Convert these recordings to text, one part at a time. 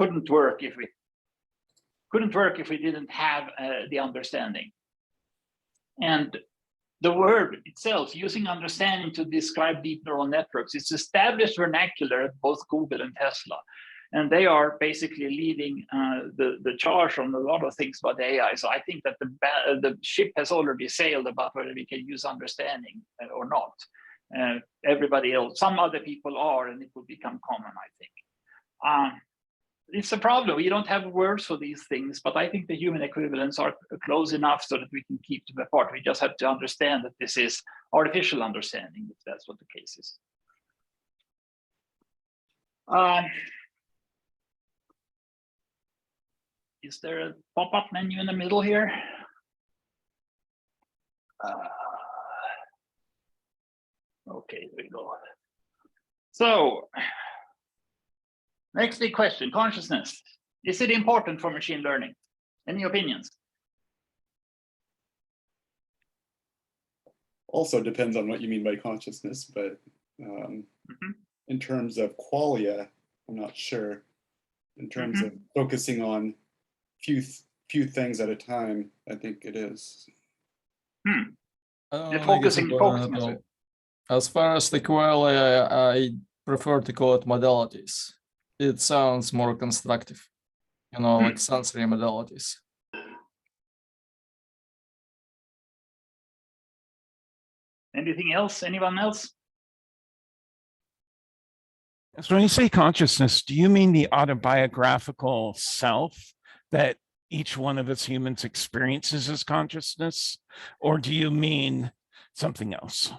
couldn't work if we didn't have the understanding. And the word itself, using understanding to describe deep neural networks, it's established vernacular at both Google and Tesla. And they are basically leading the charge on a lot of things about AI. So I think that the ship has already sailed about whether we can use understanding or not. Everybody else, some other people are, and it will become common, I think. It's a problem. We don't have words for these things, but I think the human equivalents are close enough so that we can keep them apart. We just have to understand that this is artificial understanding, if that's what the case is. Is there a pop-up menu in the middle here? Okay, there we go. So, next big question, consciousness. Is it important for machine learning? Any opinions? Also depends on what you mean by consciousness, but in terms of qualia, I'm not sure. In terms of focusing on few things at a time, I think it is. Focusing. As far as the qualia, I prefer to call it modalities. It sounds more constructive, you know, like sensory modalities. Anything else? Anyone else? So when you say consciousness, do you mean the autobiographical self that each one of us humans experiences as consciousness, or do you mean something else?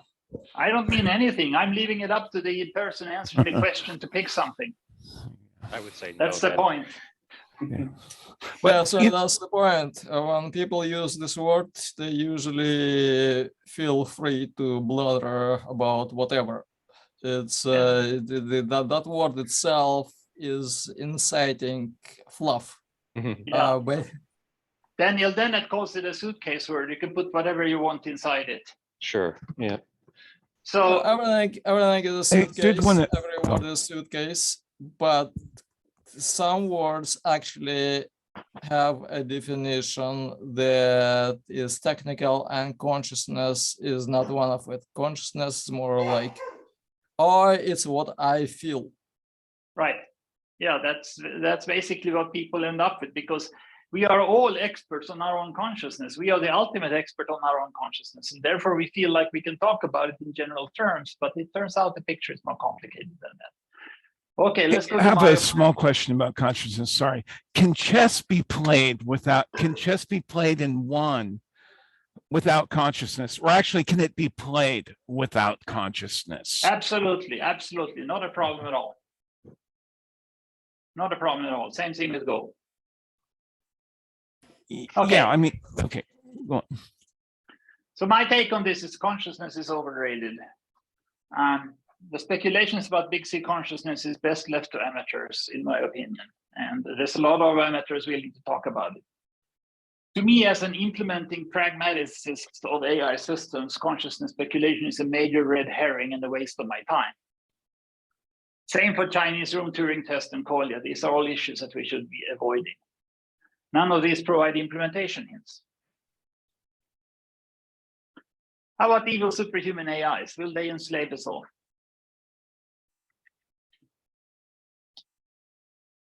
I don't mean anything. I'm leaving it up to the person answering the question to pick something. I would say that's the point. Yeah. Well, so that's the point. When people use this word, they usually feel free to blunder about whatever. It's that word itself is inciting fluff. Daniel Dennett calls it a suitcase word. You can put whatever you want inside it. Sure. Yeah. So everything is a suitcase. Everyone is a suitcase, but some words actually have a definition that is technical, and consciousness is not one of it. Consciousness is more like, it's what I feel. Right. Yeah, that's basically what people end up with, because we are all experts on our own consciousness. We are the ultimate expert on our own consciousness, and therefore we feel like we can talk about it in general terms, but it turns out the picture is more complicated than that. Okay, let's go to I have a small question about consciousness. Sorry. Can chess be played in one without consciousness? Or actually, can it be played without consciousness? Absolutely, absolutely. Not a problem at all. Not a problem at all. Same thing with Go. Okay. Yeah, I mean, okay. Go on. So my take on this is consciousness is overrated. The speculations about big C consciousness is best left to amateurs, in my opinion. And there's a lot of amateurs willing to talk about it. To me, as an implementing pragmaticist of AI systems, consciousness speculation is a major red herring and a waste of my time. Same for Chinese room Turing test and qualia. These are all issues that we should be avoiding. None of these provide implementation hints. How about evil superhuman AIs? Will they enslave us all?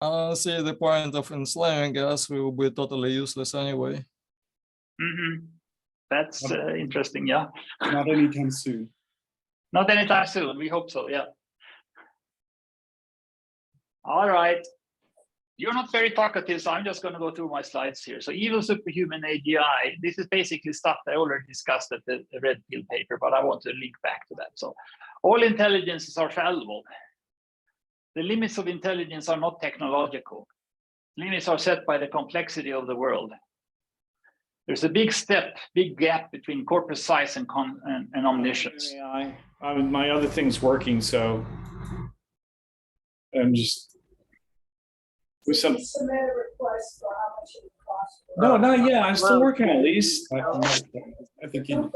I don't see the point of enslaving us. We will be totally useless anyway. That's interesting, yeah. Not anytime soon. Not anytime soon, we hope so, yeah. All right. You're not very talkative, so I'm just going to go through my slides here. So evil superhuman AGI, this is basically stuff that I already discussed at the red pill paper, but I want to link back to that. So all intelligences are fallible. The limits of intelligence are not technological. Limits are set by the complexity of the world. There's a big gap between corpus size and omniscience. My other thing's working, so I'm just with some. Submit a request for how much it costs. No, not yet. I'm still working on Lise. I think you.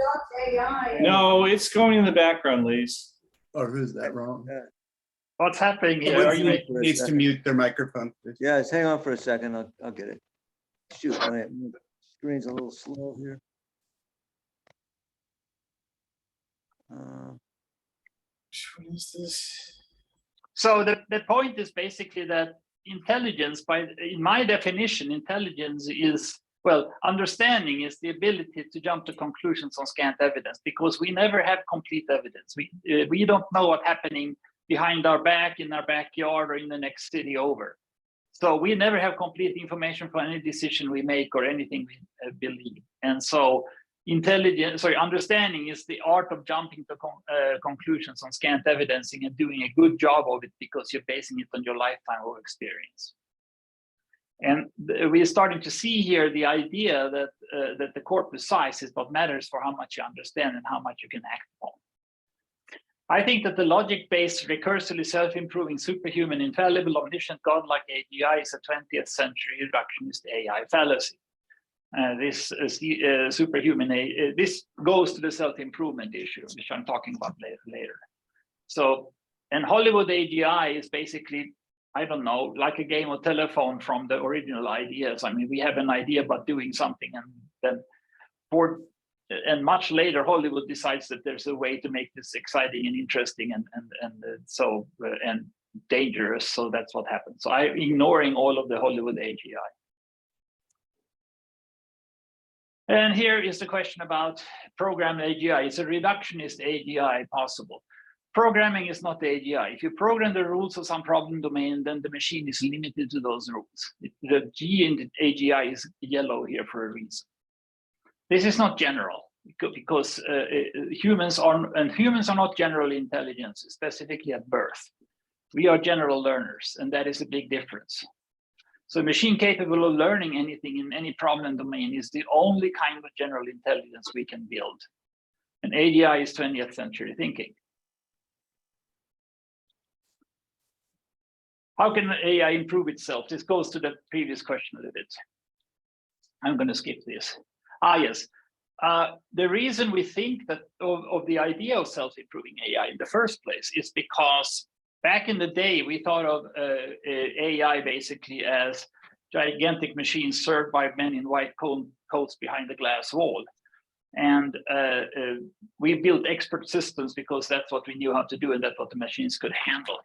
No, it's going in the background, Lise. Or who's that wrong? What's happening here? Are Someone you needs to mute their microphone. Yeah, just hang on for a second. I'll get it. Shoot, my screen's a little slow here. What is this? So the point is basically that intelligence, in my definition, intelligence is, well, understanding is the ability to jump to conclusions on scant evidence, because we never have complete evidence. We don't know what's happening behind our back, in our backyard, or in the next city over. So we never have complete information for any decision we make or anything we believe. And so understanding is the art of jumping to conclusions on scant evidencing and doing a good job of it because you're basing it on your lifetime of experience. And we're starting to see here the idea that the corpus size is what matters for how much you understand and how much you can act upon. I think that the logic-based, recursively self-improving, superhuman, infallible, omniscient, godlike AGI is a 20th century reductionist AI fallacy. This goes to the self-improvement issue, which I'm talking about later. So, and Hollywood AGI is basically, I don't know, like a game of telephone from the original ideas. I mean, we have an idea about doing something, and then much later, Hollywood decides that there's a way to make this exciting and interesting and dangerous. So that's what happens. So I'm ignoring all of the Hollywood AGI. And here is the question about programmed AGI. Is a reductionist AGI possible? Programming is not AGI. If you program the rules of some problem domain, then the machine is limited to those rules. The G in the AGI is yellow here for a reason. This is not general, because humans are not general intelligence, specifically at birth. We are general learners, and that is a big difference. So a machine capable of learning anything in any problem domain is the only kind of general intelligence we can build. And AGI is 20th century thinking. How can AI improve itself? This goes to the previous question a little bit. I'm going to skip this. Yes. The reason we think that of the idea of self-improving AI in the first place is because back in the day, we thought of AI basically as gigantic machines served by men in white coats behind the glass wall. And we built expert systems because that's what we knew how to do, and that's what the machines could handle.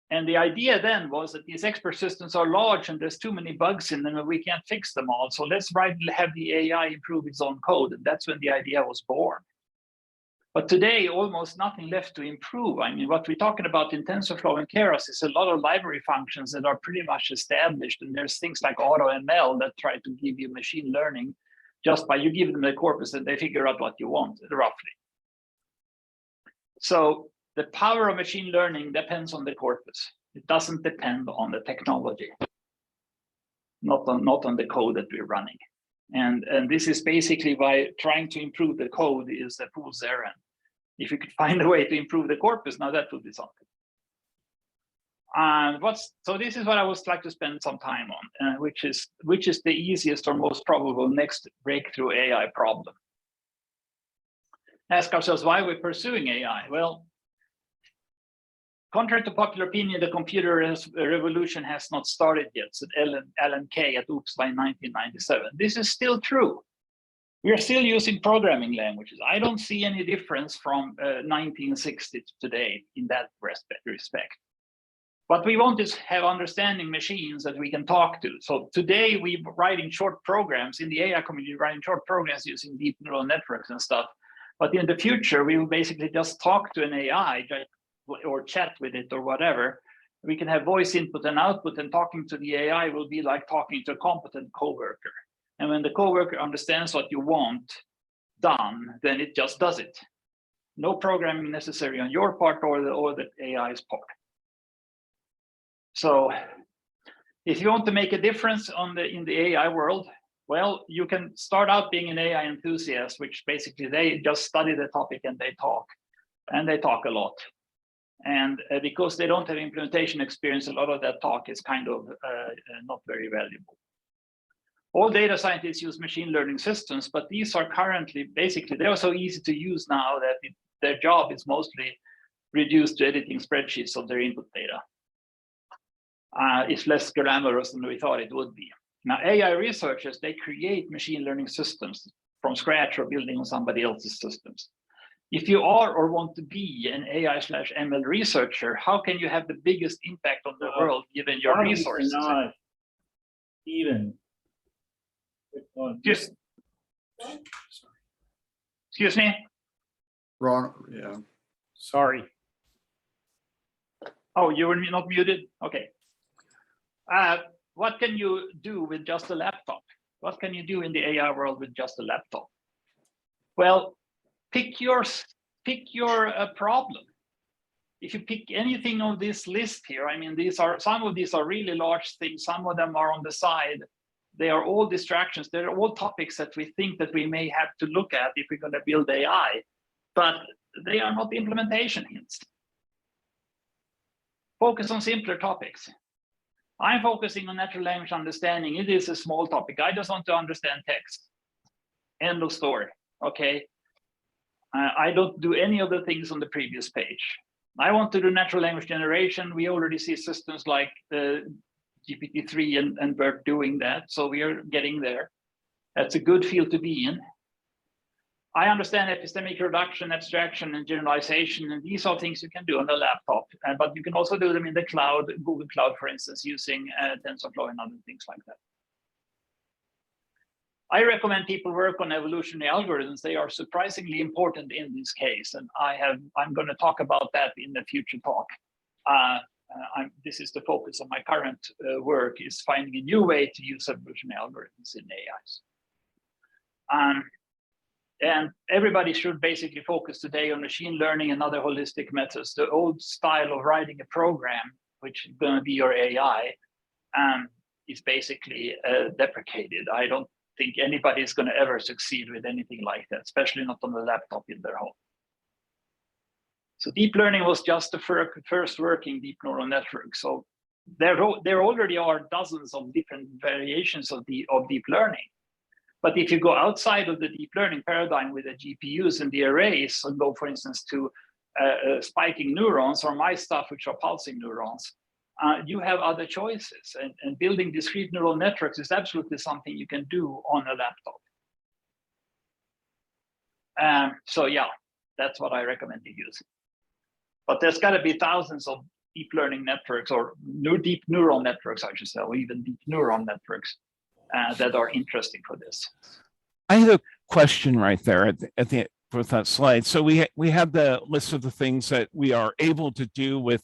And the idea then was that these expert systems are large and there's too many bugs in them and we can't fix them all. So let's have the AI improve its own code. And that's when the idea was born. But today, almost nothing left to improve. I mean, what we're talking about in TensorFlow and Keras is a lot of library functions that are pretty much established. And there's things like AutoML that try to give you machine learning just by you give them the corpus and they figure out what you want, roughly. So the power of machine learning depends on the corpus. It doesn't depend on the technology, not on the code that we're running. And this is basically why trying to improve the code is a fool's errand. If you could find a way to improve the corpus, now that would be something. So this is what I would like to spend some time on, which is the easiest or most probable next breakthrough AI problem. Ask ourselves why we're pursuing AI. Well, contrary to popular opinion, the computer revolution has not started yet, said Alan Kay at Uppsala in 1997. This is still true. We are still using programming languages. I don't see any difference from 1960 to today in that respect. What we want is have understanding machines that we can talk to. So today we're writing short programs in the AI community, writing short programs using deep neural networks and stuff. But in the future, we will basically just talk to an AI or chat with it or whatever. We can have voice input and output, and talking to the AI will be like talking to a competent coworker. And when the coworker understands what you want done, then it just does it. No programming necessary on your part or the AI's part. So if you want to make a difference in the AI world, well, you can start out being an AI enthusiast, which basically they just study the topic and they talk a lot. And because they don't have implementation experience, a lot of that talk is kind of not very valuable. All data scientists use machine learning systems, but these are currently, basically, they are so easy to use now that their job is mostly reduced to editing spreadsheets of their input data. It's less glamorous than we thought it would be. Now, AI researchers, they create machine learning systems from scratch or building on somebody else's systems. If you are or want to be an AI/ML researcher, how can you have the biggest impact on the world given your resources? Not even. Just, excuse me? Ron, yeah. Sorry. Oh, you were not muted? Okay. What can you do with just a laptop? What can you do in the AI world with just a laptop? Well, pick your problem. If you pick anything on this list here, I mean, some of these are really large things. Some of them are on the side. They are all distractions. They're all topics that we think that we may have to look at if we're going to build AI, but they are not implementation hints. Focus on simpler topics. I'm focusing on natural language understanding. It is a small topic. I just want to understand text. End of story. Okay. I don't do any of the things on the previous page. I want to do natural language generation. We already see systems like the GPT-3 and BERT doing that. So we are getting there. That's a good field to be in. I understand epistemic reduction, abstraction, and generalization, and these are things you can do on the laptop, but you can also do them in the cloud, Google Cloud, for instance, using TensorFlow and other things like that. I recommend people work on evolutionary algorithms. They are surprisingly important in this case, and I'm going to talk about that in the future talk. This is the focus of my current work, is finding a new way to use evolutionary algorithms in AIs. And everybody should basically focus today on machine learning and other holistic methods. The old style of writing a program, which is going to be your AI, is basically deprecated. I don't think anybody is going to ever succeed with anything like that, especially not on the laptop in their home. So deep learning was just the first working deep neural network. So there already are dozens of different variations of deep learning. But if you go outside of the deep learning paradigm with the GPUs and the arrays and go, for instance, to spiking neurons or my stuff, which are pulsing neurons, you have other choices. And building discrete neural networks is absolutely something you can do on a laptop. So yeah, that's what I recommend you use. But there's got to be thousands of deep learning networks or deep neural networks, I should say, or even deep neuron networks that are interesting for this. I have a question right there with that slide. So we have the list of the things that we are able to do with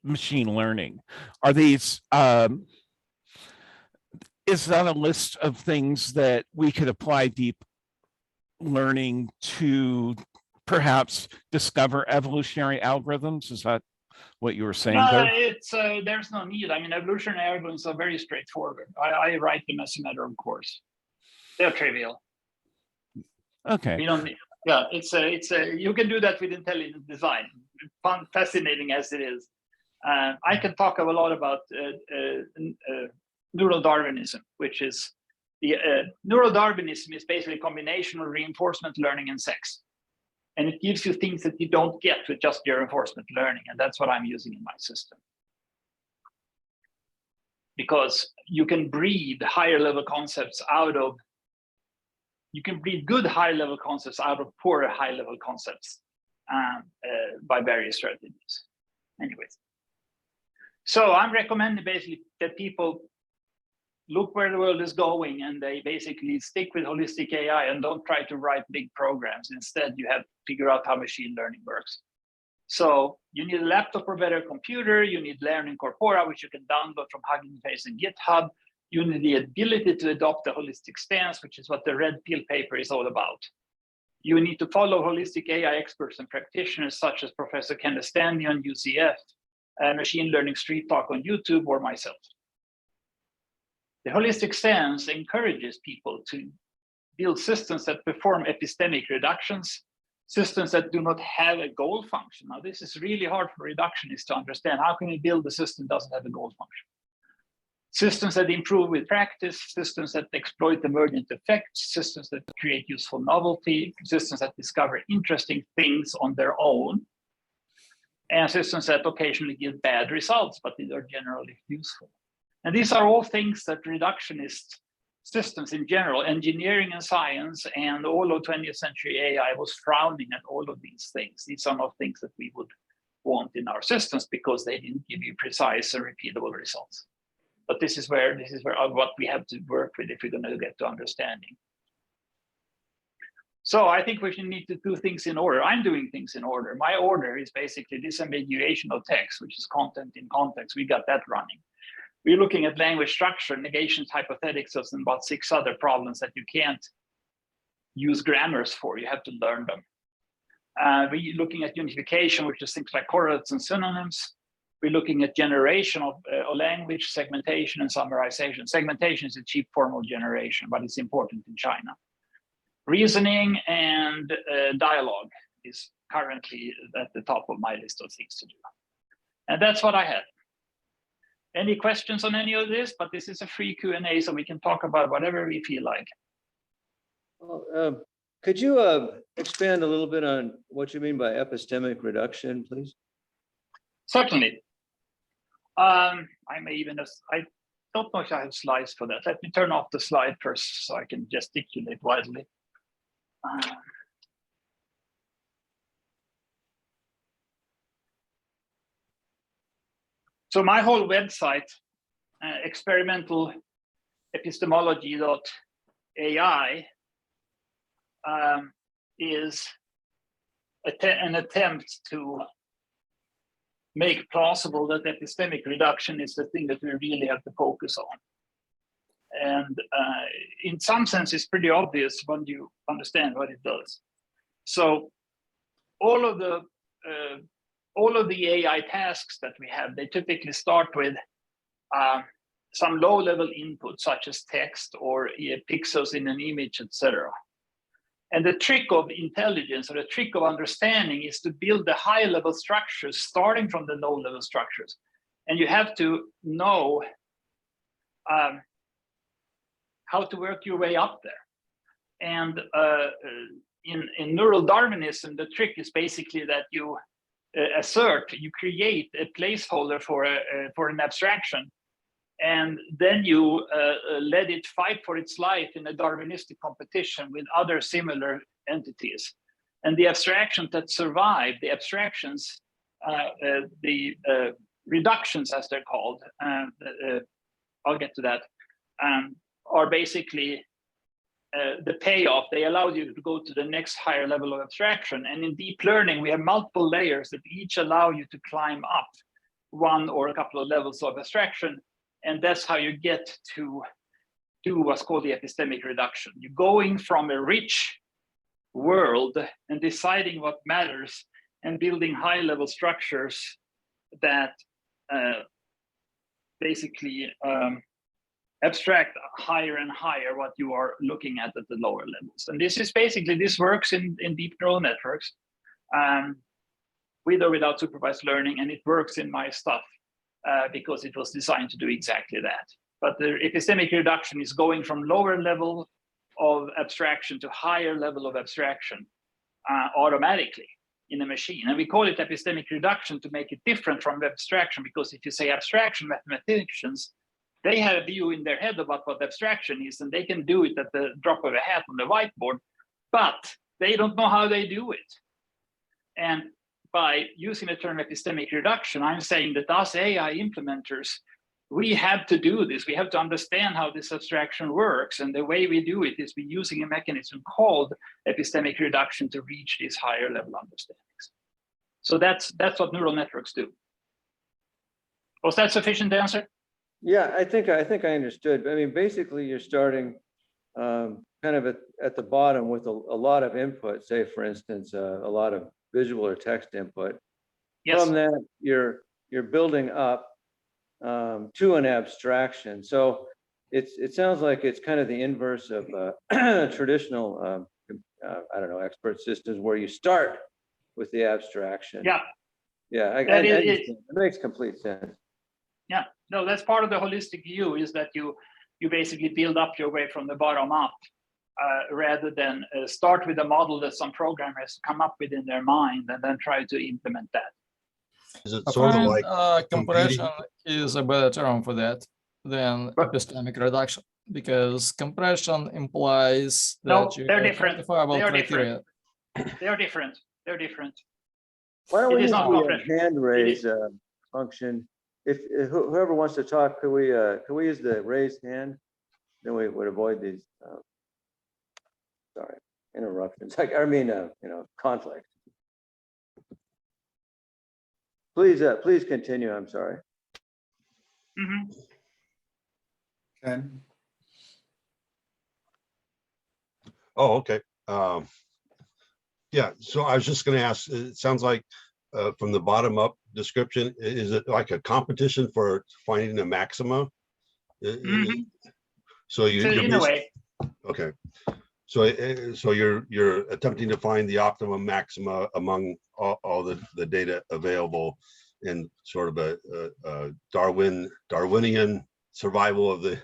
machine learning. Are these is that a list of things that we could apply deep learning to perhaps discover evolutionary algorithms? Is that what you were saying there? It's there's no need. I mean, evolutionary algorithms are very straightforward. I write them as a matter of course. They're trivial. Okay. You don't need, yeah, you can do that with intelligent design. Fun, fascinating as it is. I can talk a lot about neural Darwinism, which is neural Darwinism is basically a combination of reinforcement learning and sex. And it gives you things that you don't get with just your reinforcement learning. And that's what I'm using in my system. Because you can breed higher level concepts out of, you can breed good high level concepts out of poor high level concepts by various strategies. Anyways. So I'm recommending basically that people look where the world is going and they basically stick with holistic AI and don't try to write big programs. Instead, you have to figure out how machine learning works. So you need a laptop or better computer. You need Learning Corpora, which you can download from Hugging Face and GitHub. You need the ability to adopt a holistic stance, which is what the Red Pill paper is all about. You need to follow holistic AI experts and practitioners such as Professor Ken Estanian on UCF, Machine Learning Street Talk on YouTube, or myself. The holistic stance encourages people to build systems that perform epistemic reductions, systems that do not have a goal function. Now, this is really hard for reductionists to understand. How can you build a system that doesn't have a goal function? Systems that improve with practice, systems that exploit emergent effects, systems that create useful novelty, systems that discover interesting things on their own. and systems that occasionally give bad results, but they are generally useful. And these are all things that reductionist systems in general, engineering and science, and all of 20th century AI was frowning at all of these things. These are not things that we would want in our systems because they didn't give you precise and repeatable results. But this is where what we have to work with if we're going to get to understanding. So I think we should need to do things in order. I'm doing things in order. My order is basically disambiguation of text, which is content in context. We got that running. We're looking at language structure, negations, hypothetics, and about 6 other problems that you can't use grammars for. You have to learn them. We're looking at unification, which is things like correlates and synonyms. We're looking at generation of language, segmentation, and summarization. Segmentation is a cheap form of generation, but it's important in China. Reasoning and dialogue is currently at the top of my list of things to do. And that's what I had. Any questions on any of this? But this is a free Q&A, so we can talk about whatever we feel like. Well, could you expand a little bit on what you mean by epistemic reduction, please? Certainly. I may even, I don't know if I have slides for that. Let me turn off the slide first so I can gesticulate widely. So my whole website, experimental epistemology.ai, is an attempt to make plausible that epistemic reduction is the thing that we really have to focus on. And in some sense, it's pretty obvious when you understand what it does. So all of the AI tasks that we have, they typically start with some low-level input, such as text or pixels in an image, etc. And the trick of intelligence, or the trick of understanding, is to build the high-level structures starting from the low-level structures. And you have to know how to work your way up there. And in neural Darwinism, the trick is basically that you you create a placeholder for an abstraction, and then you let it fight for its life in a Darwinistic competition with other similar entities. And the abstractions that survive, the abstractions, the reductions as they're called, I'll get to that, are basically the payoff. They allow you to go to the next higher level of abstraction. And in deep learning, we have multiple layers that each allow you to climb up one or a couple of levels of abstraction. And that's how you get to do what's called the epistemic reduction. You're going from a rich world and deciding what matters and building high-level structures that basically abstract higher and higher what you are looking at the lower levels. And this is basically, this works in deep neural networks with or without supervised learning, and it works in my stuff because it was designed to do exactly that. But the epistemic reduction is going from lower level of abstraction to higher level of abstraction automatically in a machine. And we call it epistemic reduction to make it different from abstraction, because if you say abstraction, mathematicians, they have a view in their head about what abstraction is, and they can do it at the drop of a hat on the whiteboard, but they don't know how they do it. And by using the term epistemic reduction, I'm saying that us AI implementers, we have to do this. We have to understand how this abstraction works. And the way we do it is by using a mechanism called epistemic reduction to reach these higher level understandings. So that's what neural networks do. Was that sufficient answer? Yeah, I think I understood. I mean, basically, you're starting kind of at the bottom with a lot of input. Say, for instance, a lot of visual or text input. Yes. From that, you're building up to an abstraction. So it sounds like it's kind of the inverse of traditional, I don't know, expert systems where you start with the abstraction. Yeah. Yeah, it makes complete sense. Yeah, no, that's part of the holistic view, is that you basically build up your way from the bottom up, rather than start with a model that some programmers come up with in their mind and then try to implement that. Is it I sort of find like compression competing? is a better term for that than But- epistemic reduction, because compression implies No, that you they're have different. quantifiable They are criteria. They are different. They're different. Why don't It we is use not the compression. hand It raise is- function? If whoever wants to talk, could we use the raised hand? Then we would avoid these, sorry, interruptions. Like, I mean, conflict. Please continue. I'm sorry. Mhm. Okay. Oh, okay. Yeah, so I was just gonna ask, it sounds like from the bottom up description, is it like a competition for finding a maxima? Mhm. So So you're in a way, okay. So you're attempting to find the optimum maxima among all the data available in sort of a Darwinian survival of the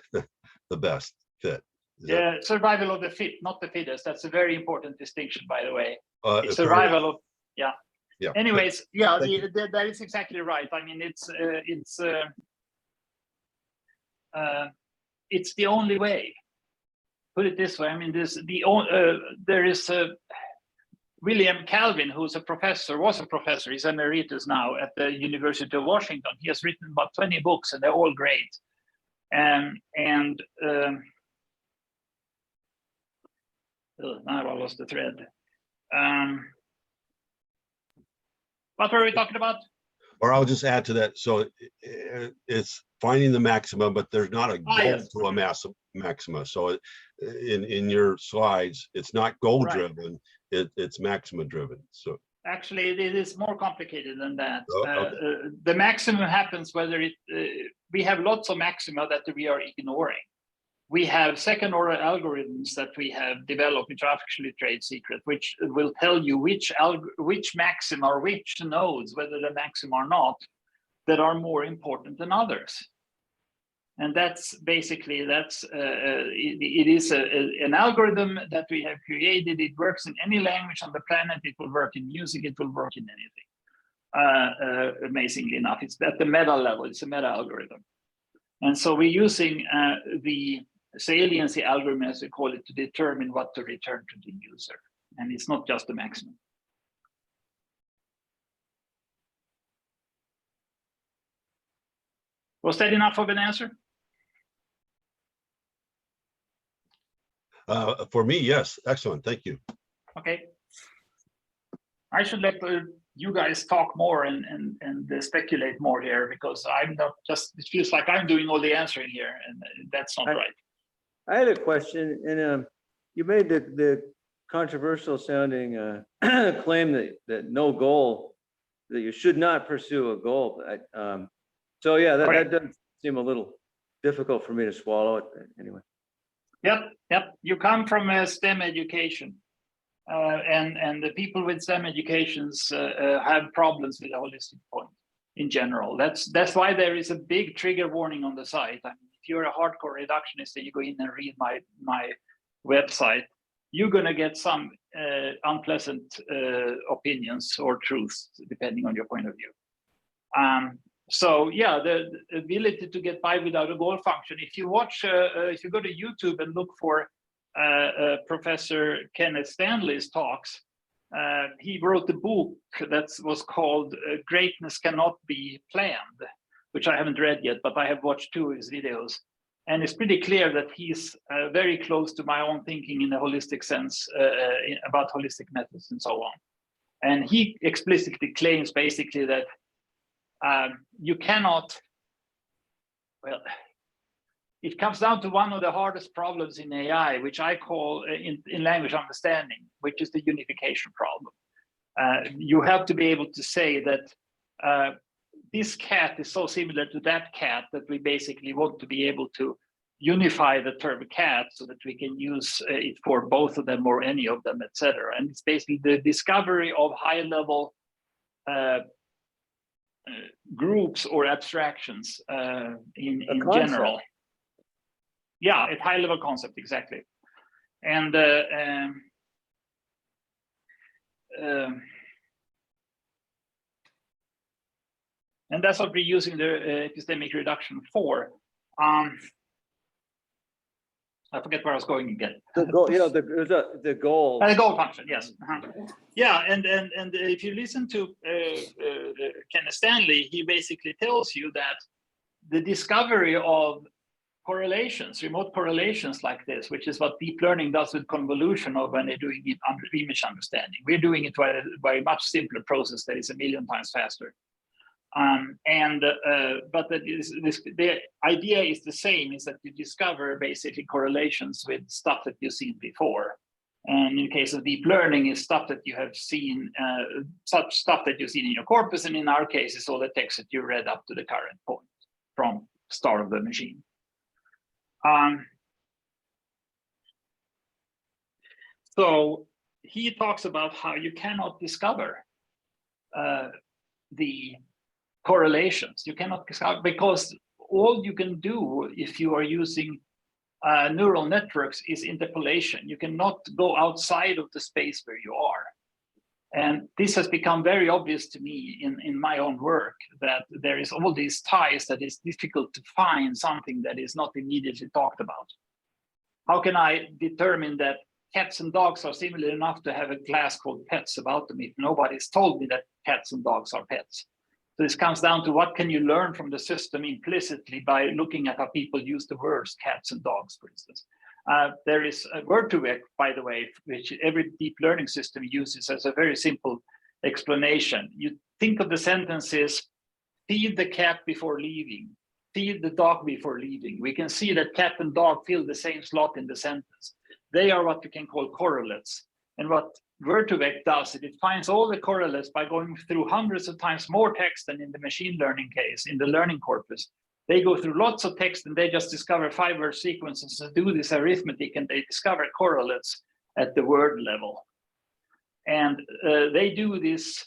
best fit. Is that- yeah, survival of the fit, not the fittest. That's a very important distinction, by the way. It's fair enough. survival of, yeah. Yeah. Anyways, yeah, Thank you. that is exactly right. I mean, it's the only way. Put it this way. I mean, there is William Calvin, who's was a professor. He's emeritus now at the University of Washington. He has written about 20 books, and they're all great. Now I lost the thread. What were we talking about? Or I'll just add to that. So it's finding the maxima, but there's not a goal Yes. to a maxima. So in your slides, it's not goal driven, it's maxima driven. So Actually, it is more complicated than that. Oh, okay. The maximum happens whether we have lots of maxima that we are ignoring. We have second order algorithms that we have developed, which are actually trade secret, which will tell you which maxima or which nodes, whether the maxima or not, that are more important than others. And that's basically, it is an algorithm that we have created. It works in any language on the planet. It will work in music. It will work in anything. Amazingly enough, it's at the meta level. It's a meta algorithm. And so we're using the saliency algorithm, as we call it, to determine what to return to the user. And it's not just the maximum. Was that enough of an answer? for me, yes, excellent, thank you. Okay. I should let you guys talk more and speculate more here, because I'm not just, it feels like I'm doing all the answering here, and that's not right. I had a question, and you made the controversial sounding claim that no goal, that you should not pursue a goal. So yeah, that does seem a little difficult for me to swallow it anyway. Yep. You come from a STEM education, and the people with STEM educations have problems with the holistic point in general. That's why there is a big trigger warning on the site. I mean, if you're a hardcore reductionist and you go in and read my website, you're going to get some unpleasant opinions or truths, depending on your point of view. So yeah, the ability to get by without a goal function. If you watch, if you go to YouTube and look for Professor Kenneth Stanley's talks, he wrote a book that was called Greatness Cannot Be Planned, which I haven't read yet, but I have watched 2 of his videos. And it's pretty clear that he's very close to my own thinking in a holistic sense about holistic methods and so on. And he explicitly claims basically that you cannot, well, it comes down to one of the hardest problems in AI, which I call in language understanding, which is the unification problem. You have to be able to say that this cat is so similar to that cat that we basically want to be able to unify the term cat so that we can use it for both of them or any of them, etc. And it's basically the discovery of high-level groups or abstractions in general. Yeah, at high-level concept, exactly. And And that's what we're using the epistemic reduction for. I forget where I was going again. The goal, the goal. The goal function, yes. Yeah, and if you listen to Kenneth Stanley, he basically tells you that the discovery of correlations, remote correlations like this, which is what deep learning does with convolution or when they're doing it under image understanding. We're doing it by a much simpler process that is 1,000,000 times faster. But the idea is the same, is that you discover basically correlations with stuff that you've seen before. And in case of deep learning, is stuff that you have seen, such stuff that you've seen in your corpus, and in our case, it's all the text that you read up to the current point from start of the machine. So he talks about how you cannot discover the correlations. You cannot discover, because all you can do if you are using neural networks is interpolation. You cannot go outside of the space where you are. And this has become very obvious to me in my own work, that there is all these ties that it's difficult to find something that is not immediately talked about. How can I determine that cats and dogs are similar enough to have a class called pets about them if nobody's told me that cats and dogs are pets? So this comes down to what can you learn from the system implicitly by looking at how people use the words cats and dogs, for instance. There is a Word2Vec, by the way, which every deep learning system uses as a very simple explanation. You think of the sentences, feed the cat before leaving, feed the dog before leaving. We can see that cat and dog fill the same slot in the sentence. They are what we can call correlates. And what Word2Vec does, it finds all the correlates by going through hundreds of times more text than in the machine learning case, in the learning corpus. They go through lots of text and they just discover 5-word sequences and do this arithmetic, and they discover correlates at the word level. And they do this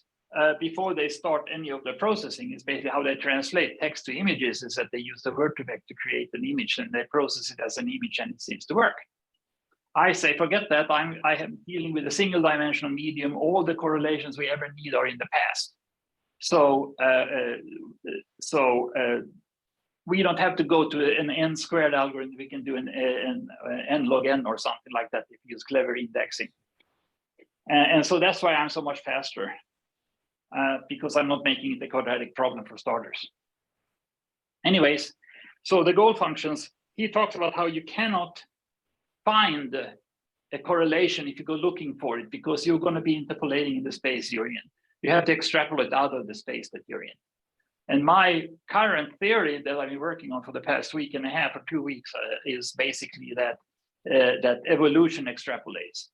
before they start any of the processing. Is basically how they translate text to images, is that they use the Word2Vec to create an image and they process it as an image, and it seems to work. I say, forget that, I am dealing with a single dimensional medium. All the correlations we ever need are in the past. So, we don't have to go to an n squared algorithm. We can do an n log n or something like that if you use clever indexing. And so that's why I'm so much faster, because I'm not making it a quadratic problem for starters. Anyways, so the goal functions, he talks about how you cannot find a correlation if you go looking for it, because you're going to be interpolating in the space you're in. You have to extrapolate out of the space that you're in. And my current theory that I've been working on for the past week and a half or 2 weeks is basically that that evolution extrapolates.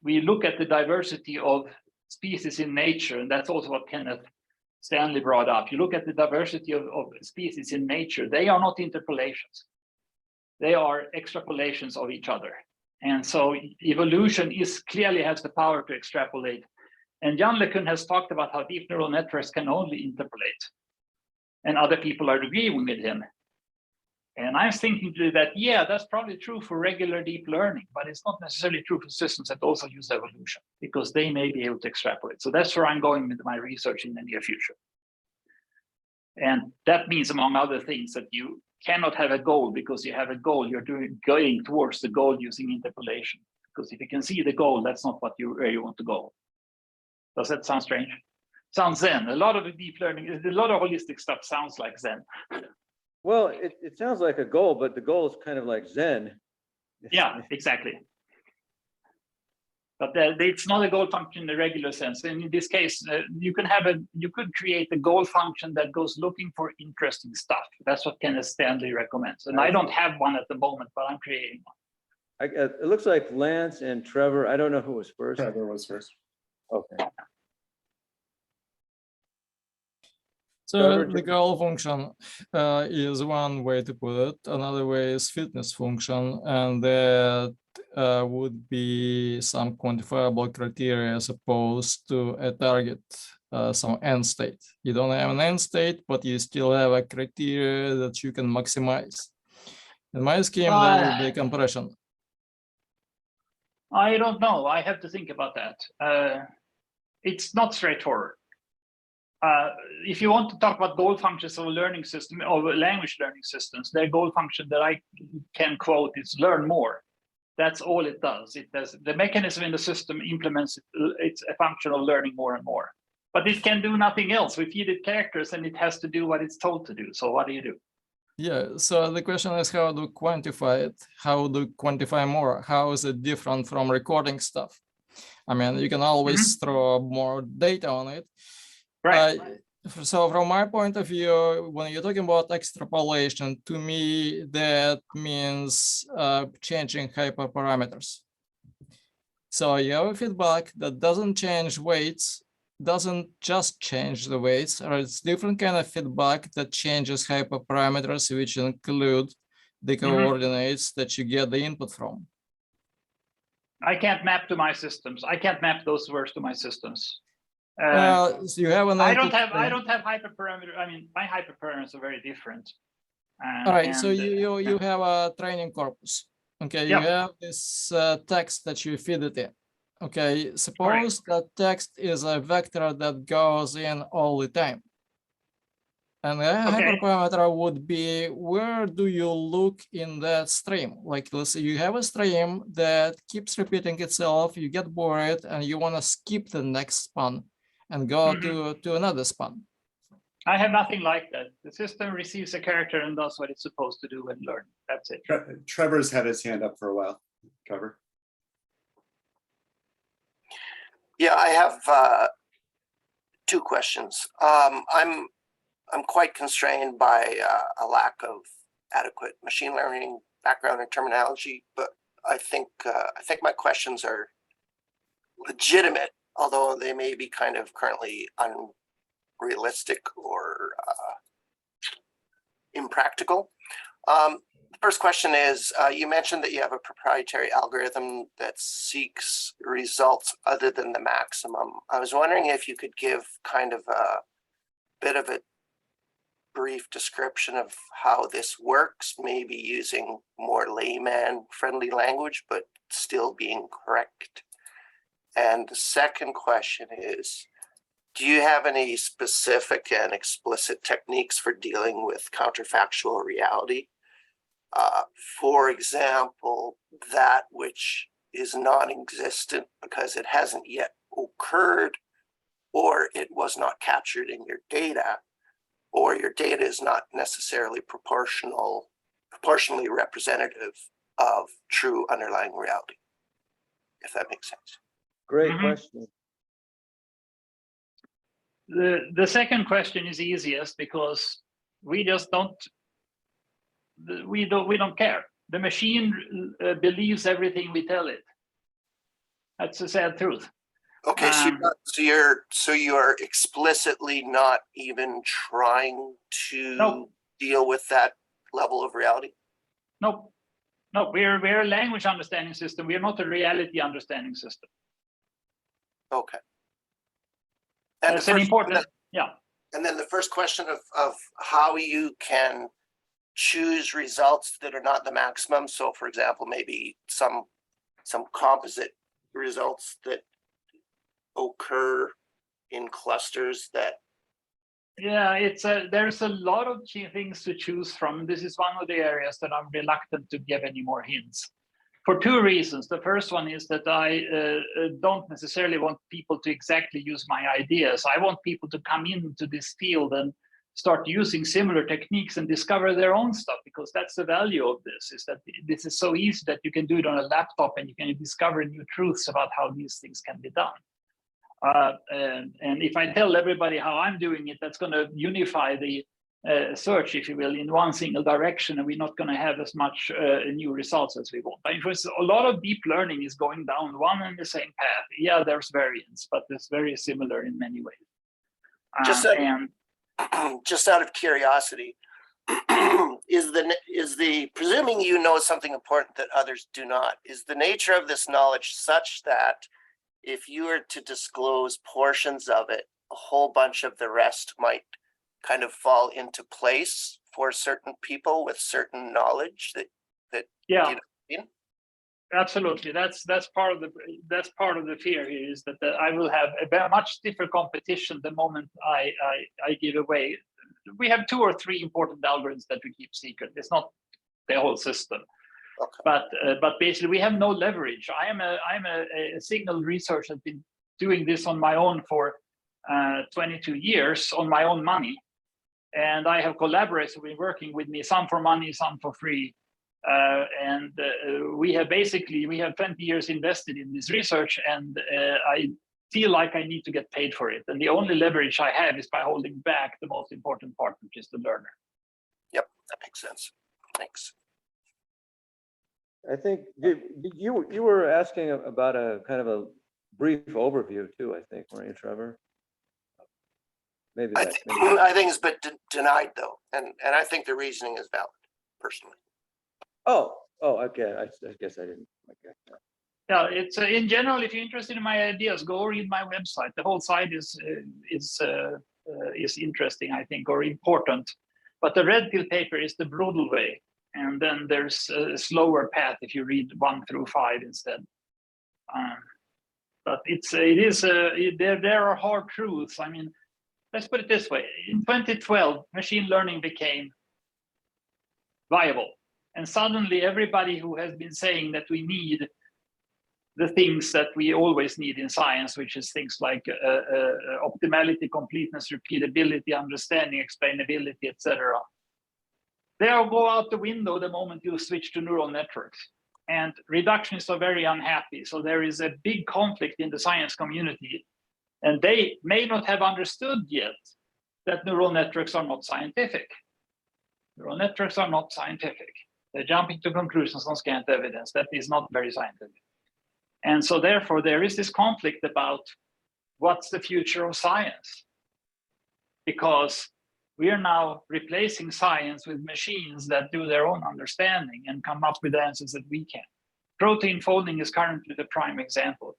We look at the diversity of species in nature, and that's also what Kenneth Stanley brought up. You look at the diversity of species in nature, they are not interpolations. They are extrapolations of each other. And so evolution clearly has the power to extrapolate. And Jan LeCun has talked about how deep neural networks can only interpolate. And other people are agreeing with him. And I'm thinking that, yeah, that's probably true for regular deep learning, but it's not necessarily true for systems that also use evolution, because they may be able to extrapolate. So that's where I'm going with my research in the near future. And that means, among other things, that you cannot have a goal because you have a goal. You're going towards the goal using interpolation. Because if you can see the goal, that's not where you want to go. Does that sound strange? Sounds Zen. A lot of the deep learning, a lot of holistic stuff sounds like Zen. Well, it sounds like a goal, but the goal is kind of like Zen. Yeah, exactly. But it's not a goal function in the regular sense. And in this case, you could create a goal function that goes looking for interesting stuff. That's what Kenneth Stanley recommends. And I don't have one at the moment, but I'm creating one. It looks like Lance and Trevor. I don't know who was first. Trevor was first. Okay. So the goal function is one way to put it. Another way is fitness function, and that would be some quantifiable criteria as opposed to a target, some end state. You don't have an end state, but you still have a criteria that you can maximize. In my scheme, there will be compression. I don't know. I have to think about that. It's not straightforward. if you want to talk about goal functions of a learning system or language learning systems, their goal function that I can quote is learn more. That's all it does. It does the mechanism in the system implements it, it's a function of learning more and more. But it can do nothing else. We feed it characters and it has to do what it's told to do. So what do you do? Yeah, so the question is how to quantify it? How to quantify more? How is it different from recording stuff? I mean, you can always throw more data on it. Right. So from my point of view, when you're talking about extrapolation, to me, that means changing hyperparameters. So you have a feedback that doesn't change weights, doesn't just change the weights, or it's different kind of feedback that changes hyperparameters, which include the coordinates that you get the input from. I can't map to my systems. I can't map those words to my systems. So you have an I don't have hyperparameter. I mean, my hyperparameters are very different. All right, so you have a training corpus. Okay, you have this text that you feed it in. Okay, suppose that text is a vector that goes in all the time. And the hyperparameter would be, where do you look in that stream? Like, let's say you have a stream that keeps repeating itself, you get bored, and you want to skip the next span and go to another span. I have nothing like that. The system receives a character and does what it's supposed to do and learn. That's it. Trevor's had his hand up for a while. Cover. Yeah, I have two questions. I'm quite constrained by a lack of adequate machine learning background and terminology, but I think my questions are legitimate, although they may be kind of currently unrealistic or impractical. The first question is, you mentioned that you have a proprietary algorithm that seeks results other than the maximum. I was wondering if you could give kind of a bit of a brief description of how this works, maybe using more layman-friendly language, but still being correct. And the second question is, do you have any specific and explicit techniques for dealing with counterfactual reality? For example, that which is non-existent because it hasn't yet occurred, or it was not captured in your data, or your data is not necessarily proportionally representative of true underlying reality, if that makes sense. Great question. The second question is easiest because we just don't care. The machine believes everything we tell it. That's the sad truth. Okay, so you're explicitly not even trying to deal with that level of reality? No, we're a language understanding system. We are not a reality understanding system. Okay. And that's an important, And then the first question of how you can choose results that are not the maximum. So for example, maybe some composite results that occur in clusters that. Yeah, there's a lot of things to choose from. This is one of the areas that I'm reluctant to give any more hints. For two reasons. The first one is that I don't necessarily want people to exactly use my ideas. I want people to come into this field and start using similar techniques and discover their own stuff, because that's the value of this, is that this is so easy that you can do it on a laptop and you can discover new truths about how these things can be done. And if I tell everybody how I'm doing it, that's going to unify the search, if you will, in one single direction, and we're not going to have as much new results as we want. But a lot of deep learning is going down one and the same path. Yeah, there's variance, but it's very similar in many ways. Just out of curiosity, is the presuming you know something important that others do not, is the nature of this knowledge such that if you were to disclose portions of it, a whole bunch of the rest might kind of fall into place for certain people with certain knowledge that yeah. You know, Absolutely, that's part of the fear here, is that I will have a very much stiffer competition the moment I give away. We have 2 or 3 important algorithms that we keep secret. It's not the whole system. Okay. But basically we have no leverage. I'm a signal researcher that's been doing this on my own for 22 years on my own money, and I have collaborators who've been working with me, some for money, some for free. We have 20 years invested in this research, and I feel like I need to get paid for it. And the only leverage I have is by holding back the most important part, which is the learner. Yep, that makes sense. Thanks. I think you were asking about a kind of a brief overview too, I think, weren't you, Trevor? Maybe I think it's been denied though, and I think the reasoning is valid, personally. Oh, okay. I guess I didn't. Okay. Yeah, it's in general, if you're interested in my ideas, go read my website. The whole site is interesting, I think, or important. But the red pill paper is the brutal way, and then there's a slower path if you read 1 through 5 instead. But there are hard truths. I mean, let's put it this way: in 2012, machine learning became viable. And suddenly everybody who has been saying that we need the things that we always need in science, which is things like optimality, completeness, repeatability, understanding, explainability, etc., they all go out the window the moment you switch to neural networks. And reductionists are very unhappy. So there is a big conflict in the science community. And they may not have understood yet that neural networks are not scientific. Neural networks are not scientific. They're jumping to conclusions on scant evidence. That is not very scientific. And so therefore, there is this conflict about what's the future of science? Because we are now replacing science with machines that do their own understanding and come up with answers that we can. Protein folding is currently the prime example.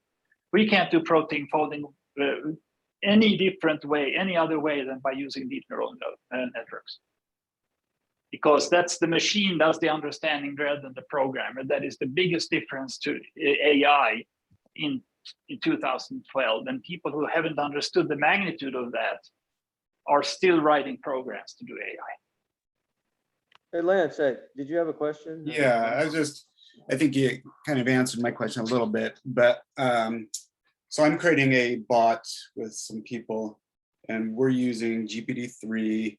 We can't do protein folding any different way, any other way than by using deep neural networks. Because that's the machine does the understanding rather than the programmer. That is the biggest difference to AI in 2012. And people who haven't understood the magnitude of that are still writing programs to do AI. Hey, Lance, did you have a question? Yeah, I think you kind of answered my question a little bit, but so I'm creating a bot with some people, and we're using GPT-3,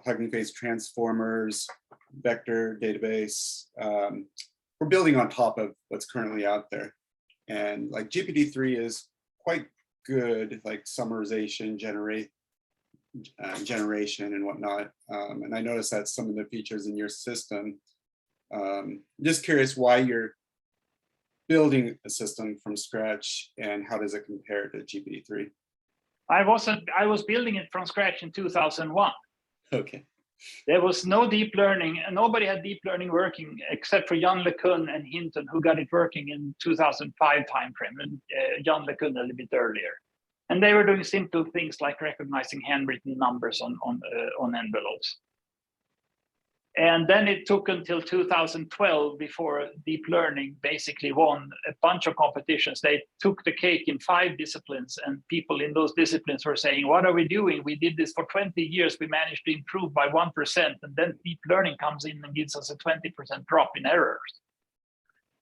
Hugging Face transformers, vector database. We're building on top of what's currently out there. And like GPT-3 is quite good, like summarization, generation and whatnot. And I noticed that's some of the features in your system. Just curious why you're building a system from scratch and how does it compare to GPT-3? I was building it from scratch in 2001. Okay. There was no deep learning, and nobody had deep learning working except for Jan LeCun and Hinton, who got it working in 2005 timeframe, and Jan LeCun a little bit earlier. And they were doing simple things like recognizing handwritten numbers on envelopes. And then it took until 2012 before deep learning basically won a bunch of competitions. They took the cake in 5 disciplines, and people in those disciplines were saying, what are we doing? We did this for 20 years. We managed to improve by 1%. And then deep learning comes in and gives us a 20% drop in errors.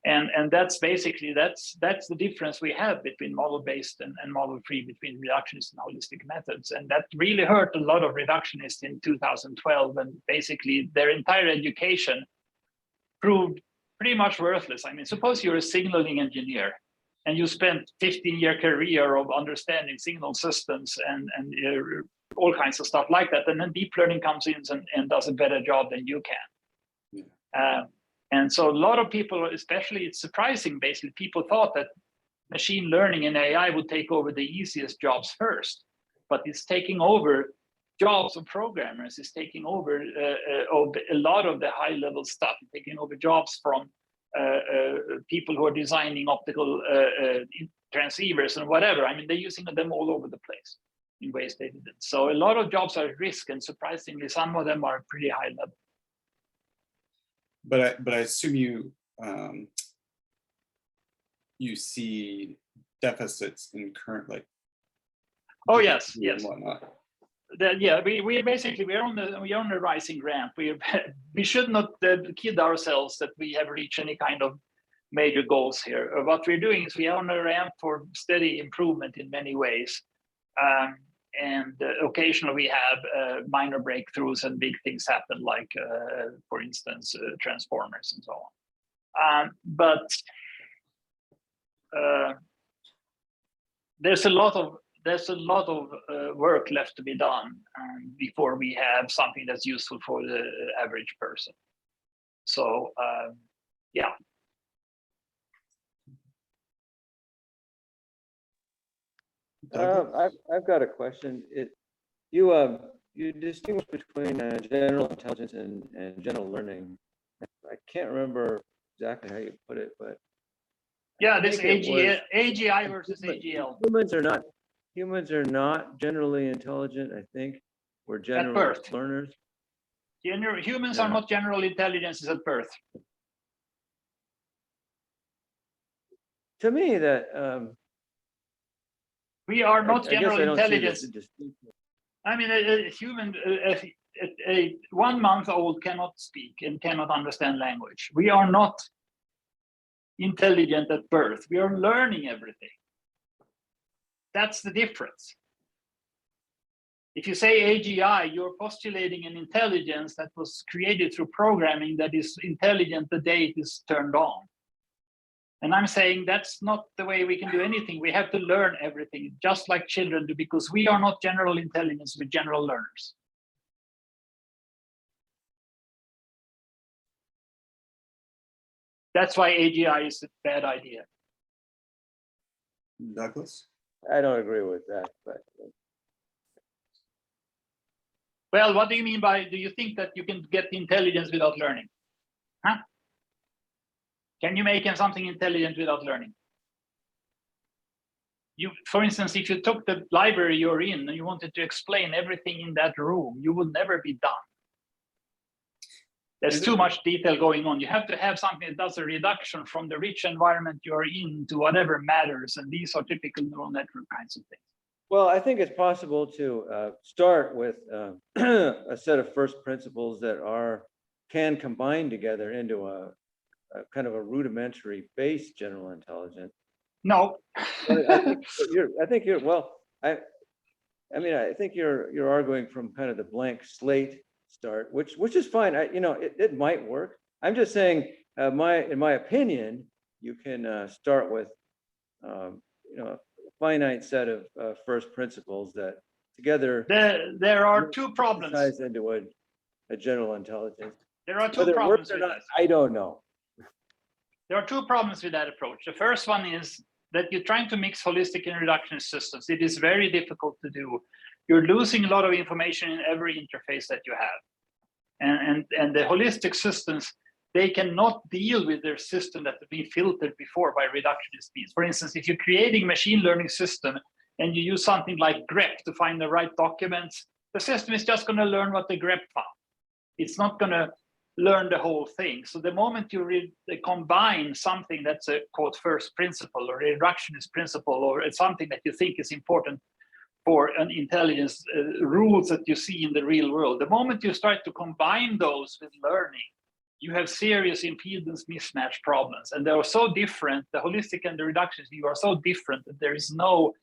And that's basically, that's the difference we have between model-based and model-free, between reductionist and holistic methods. And that really hurt a lot of reductionists in 2012. And basically their entire education proved pretty much worthless. I mean, suppose you're a signaling engineer and you spent 15-year career of understanding signal systems and all kinds of stuff like that. And then deep learning comes in and does a better job than you can. Yeah. And so a lot of people, especially it's surprising, basically, people thought that machine learning and AI would take over the easiest jobs first, but it's taking over jobs of programmers, it's taking over a lot of the high level stuff, taking over jobs from people who are designing optical transceivers and whatever. I mean, they're using them all over the place in ways they didn't. So a lot of jobs are at risk, and surprisingly, some of them are pretty high level. But I assume you you see deficits in current, like. Oh, yes, and yes. whatnot. Yeah, we basically we're on the rising ramp. We should not kid ourselves that we have reached any kind of major goals here. What we're doing is we are on a ramp for steady improvement in many ways, and occasionally we have minor breakthroughs and big things happen, like for instance transformers and so on. But there's a lot of work left to be done before we have something that's useful for the average person. So yeah. I've got a question. You distinguish between general intelligence and general learning. I can't remember exactly how you put it, but yeah, this AGI versus AGL. Humans are not generally intelligent. I think we're general birth. learners. Humans are not general intelligences at birth. To me, that we are not general intelligence. I mean, a human, a 1 month old cannot speak and cannot understand language. We are not intelligent at birth. We are learning everything. That's the difference. If you say AGI, you're postulating an intelligence that was created through programming that is intelligent the day it is turned on. And I'm saying that's not the way we can do anything. We have to learn everything, just like children do, because we are not general intelligence, we're general learners. That's why AGI is a bad idea. Douglas? I don't agree with that, but. Well, what do you mean by, do you think that you can get intelligence without learning? Huh? Can you make something intelligent without learning? For instance, if you took the library you're in and you wanted to explain everything in that room, you would never be done. There's too much detail going on. You have to have something that does a reduction from the rich environment you're in to whatever matters. And these are typical neural network kinds of things. Well, I think it's possible to start with a set of first principles that can combine together into a kind of a rudimentary base general intelligence. No. I think you're arguing from kind of the blank slate start, which is fine. It might work. I'm just saying, in my opinion, you can start with a finite set of first principles that together there are two problems into a general intelligence. There are two problems with that. I don't know. There are two problems with that approach. The first one is that you're trying to mix holistic and reductionist systems. It is very difficult to do. You're losing a lot of information in every interface that you have. And the holistic systems, they cannot deal with their system that has been filtered before by reductionist means. For instance, if you're creating a machine learning system and you use something like grep to find the right documents, the system is just going to learn what the grep found. It's not going to learn the whole thing. So the moment you combine something that's a quote first principle or a reductionist principle or something that you think is important for an intelligence, rules that you see in the real world, the moment you start to combine those with learning, you have serious impedance mismatch problems. And they are so different, the holistic and the reductionist view are so different that there is no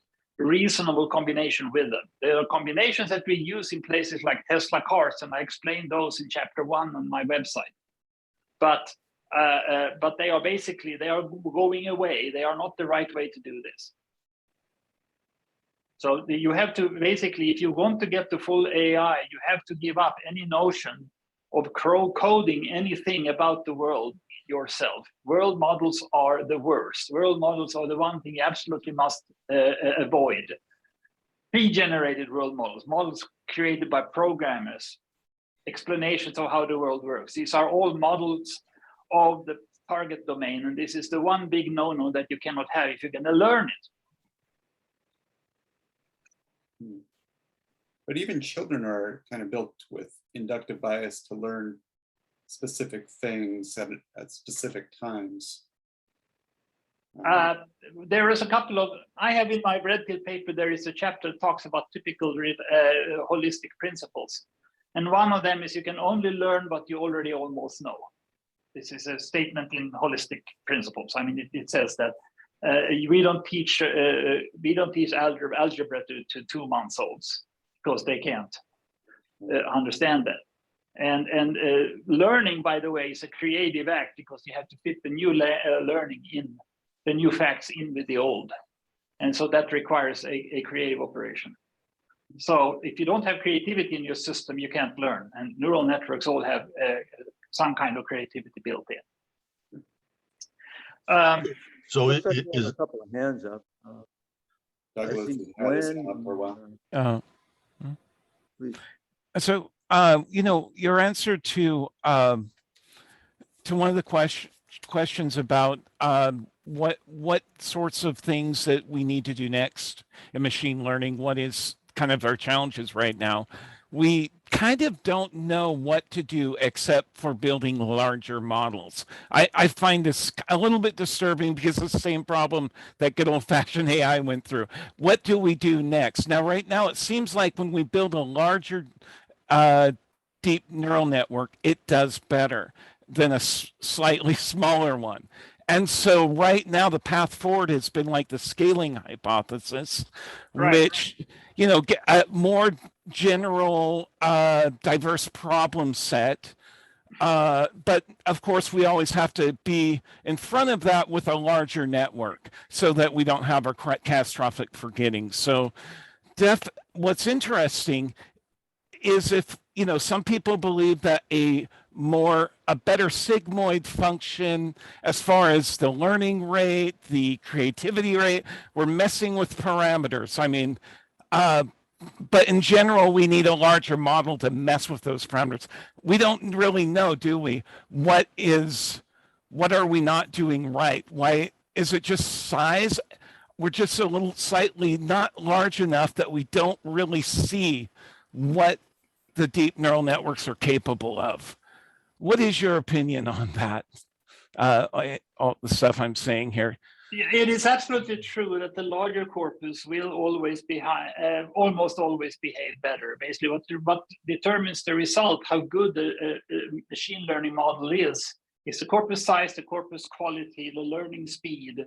reasonable combination with them. There are combinations that we use in places like Tesla cars, and I explained those in chapter 1 on my website. But they are basically, they are going away. They are not the right way to do this. So you have to basically, if you want to get to full AI, you have to give up any notion of coding anything about the world yourself. World models are the worst. World models are the one thing you absolutely must avoid. Pre-generated world models, models created by programmers, explanations of how the world works. These are all models of the target domain, and this is the one big no-no that you cannot have if you're going to learn it. But even children are kind of built with inductive bias to learn specific things at specific times. There is a couple of, I have in my red pill paper, there is a chapter that talks about typical holistic principles. And one of them is you can only learn what you already almost know. This is a statement in holistic principles. I mean, it says that we don't teach algebra to 2-month-olds because they can't understand that. And learning, by the way, is a creative act because you have to fit the new learning in, the new facts in with the old. And so that requires a creative operation. So if you don't have creativity in your system, you can't learn. And neural networks all have some kind of creativity built in. So Looks like it we have is, a couple of hands up. Douglas see has had his hand Gwen, up for a while. Please. So, you know, your answer to one of the questions about what sorts of things that we need to do next in machine learning, what is kind of our challenges right now, we kind of don't know what to do except for building larger models. I find this a little bit disturbing because it's the same problem that good old-fashioned AI went through. What do we do next? Now, right now, it seems like when we build a larger deep neural network, it does better than a slightly smaller one. And so right now, the path forward has been like the scaling hypothesis, Right. which, you know, get a more general, diverse problem set. But of course, we always have to be in front of that with a larger network so that we don't have our catastrophic forgetting. So what's interesting is if, you know, some people believe that a better sigmoid function as far as the learning rate, the creativity rate, we're messing with parameters. I mean, but in general, we need a larger model to mess with those parameters. We don't really know, do we? What are we not doing right? Why is it just size? We're just a little slightly not large enough that we don't really see what the deep neural networks are capable of. What is your opinion on that? All the stuff I'm saying here. It is absolutely true that the larger corpus will always be almost always behave better. Basically, what determines the result, how good the machine learning model is the corpus size, the corpus quality, the learning speed,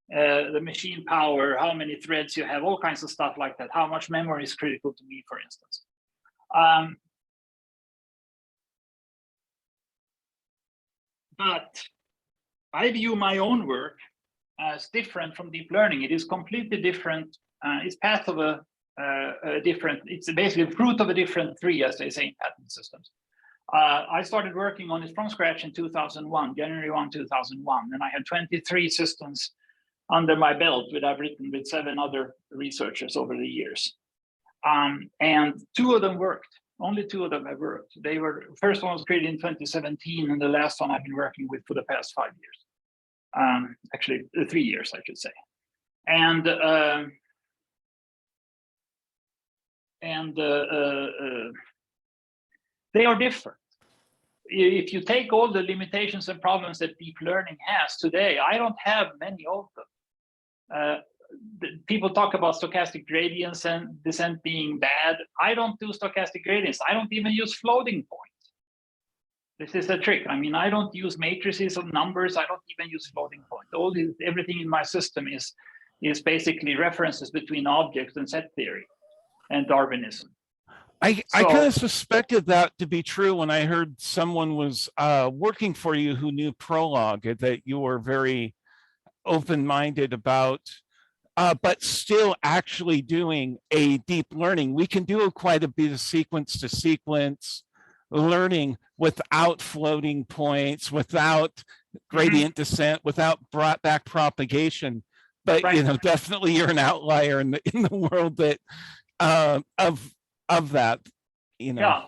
the machine power, how many threads you have, all kinds of stuff like that. How much memory is critical to me, for instance. But I view my own work as different from deep learning. It is completely different. It's path of a different, it's basically the fruit of a different tree, as they say in patent systems. I started working on it from scratch in 2001, January 1, 2001, and I had 23 systems under my belt, which I've written with 7 other researchers over the years. And 2 of them worked. Only 2 of them have worked. They were, first one was created in 2017, and the last one I've been working with for the past 5 years. Actually, 3 years, I should say. And they are different. If you take all the limitations and problems that deep learning has today, I don't have many of them. People talk about stochastic gradients and descent being bad. I don't do stochastic gradients. I don't even use floating points. This is the trick. I mean, I don't use matrices of numbers. I don't even use floating point. Everything in my system is basically references between objects and set theory and Darwinism. I kind of suspected that to be true when I heard someone was working for you who knew Prolog, that you were very open-minded about, but still actually doing a deep learning. We can do quite a bit of sequence-to-sequence learning without floating points, without gradient descent, without brought back propagation. But you know, definitely you're an outlier in the world that of that, you know. Yeah,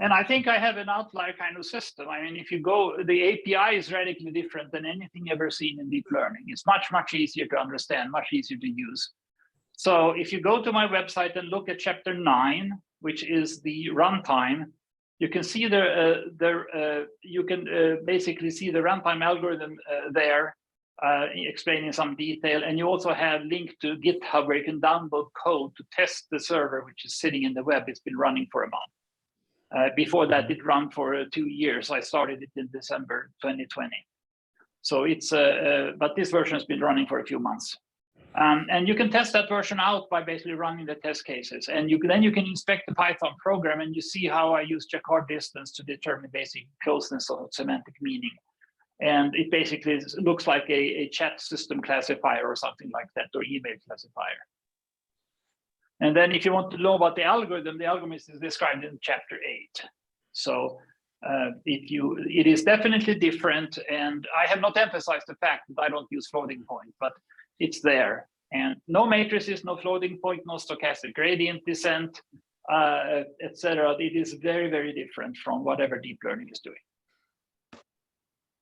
and I think I have an outlier kind of system. I mean, if you go, the API is radically different than anything ever seen in deep learning. It's much, much easier to understand, much easier to use. So if you go to my website and look at chapter 9, which is the runtime, you can see basically see the runtime algorithm there explaining some detail. And you also have linked to GitHub where you can download code to test the server, which is sitting in the web. It's been running for a month. Before that, it ran for 2 years. I started it in December 2020. So it's, but this version has been running for a few months. And you can test that version out by basically running the test cases. And then you can inspect the Python program and you see how I use Jacquard distance to determine basic closeness of semantic meaning. And it basically looks like a chat system classifier or something like that, or email classifier. And then if you want to know about the algorithm is described in chapter 8. So it is definitely different. And I have not emphasized the fact that I don't use floating point, but it's there. And no matrices, no floating point, no stochastic gradient descent, etc. It is very, very different from whatever deep learning is doing.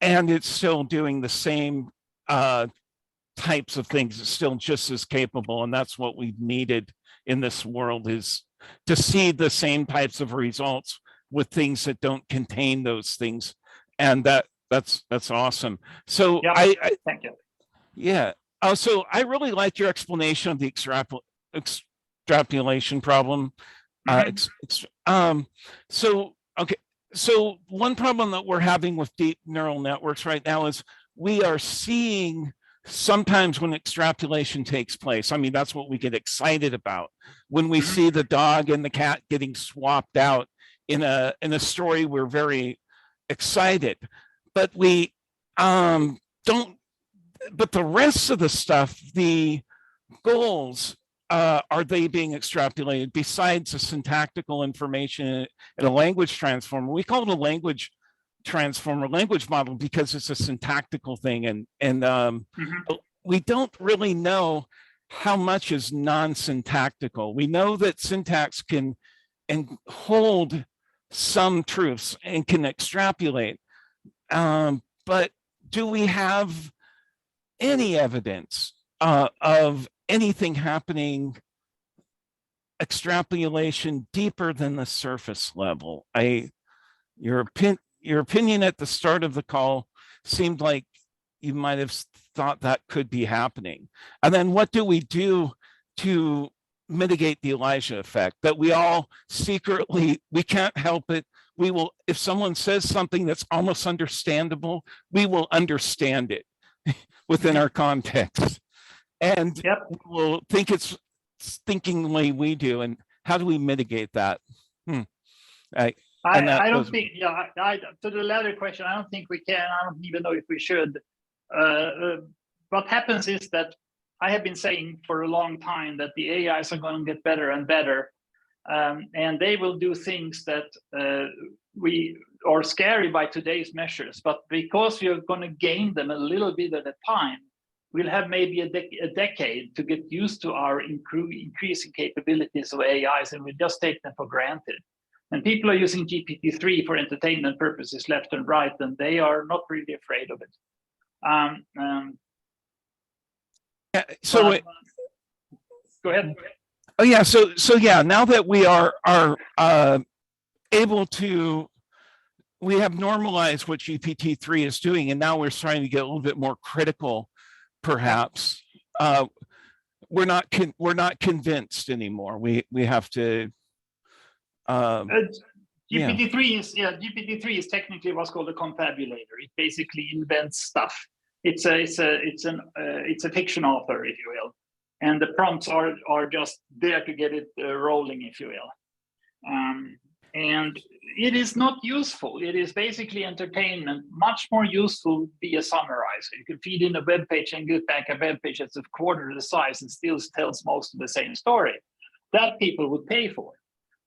And it's still doing the same types of things. It's still just as capable. And that's what we've needed in this world, is to see the same types of results with things that don't contain those things. And that's awesome. So yeah, thank you. Yeah. So I really like your explanation of the extrapolation problem. So one problem that we're having with deep neural networks right now is we are seeing sometimes when extrapolation takes place. I mean, that's what we get excited about when we see the dog and the cat getting swapped out in a story. We're very excited, but we don't. But the rest of the stuff, the goals, are they being extrapolated besides the syntactical information in a language transformer? We call it a language transformer, language model, because it's a syntactical thing. And we don't really know how much is non-syntactical. We know that syntax can hold some truths and can extrapolate. But do we have any evidence of anything happening, extrapolation deeper than the surface level? Your opinion at the start of the call seemed like you might have thought that could be happening. And then what do we do to mitigate the Elijah effect, that we all secretly, we can't help it. We will, if someone says something that's almost understandable, we will understand it within our context. And we'll think it's thinking the way we do. And how do we mitigate that? I don't think, to the latter question, I don't think we can. I don't even know if we should. What happens is that I have been saying for a long time that the AIs are going to get better and better. And they will do things that we are scary by today's measures. But because we are going to gain them a little bit at a time, we'll have maybe a decade to get used to our increasing capabilities of AIs, and we just take them for granted. And people are using GPT-3 for entertainment purposes left and right, and they are not really afraid of it. Go ahead. Oh yeah, so yeah, now that we are able to, we have normalized what GPT-3 is doing, and now we're starting to get a little bit more critical, perhaps. We're not convinced anymore. We have to. GPT-3 is technically what's called a confabulator. It basically invents stuff. It's a fiction author, if you will, and the prompts are just there to get it rolling, if you will. And it is not useful. It is basically entertainment. Much more useful would be a summarizer. You can feed in a web page and get back a web page that's a quarter the size and still tells most of the same story. That people would pay for.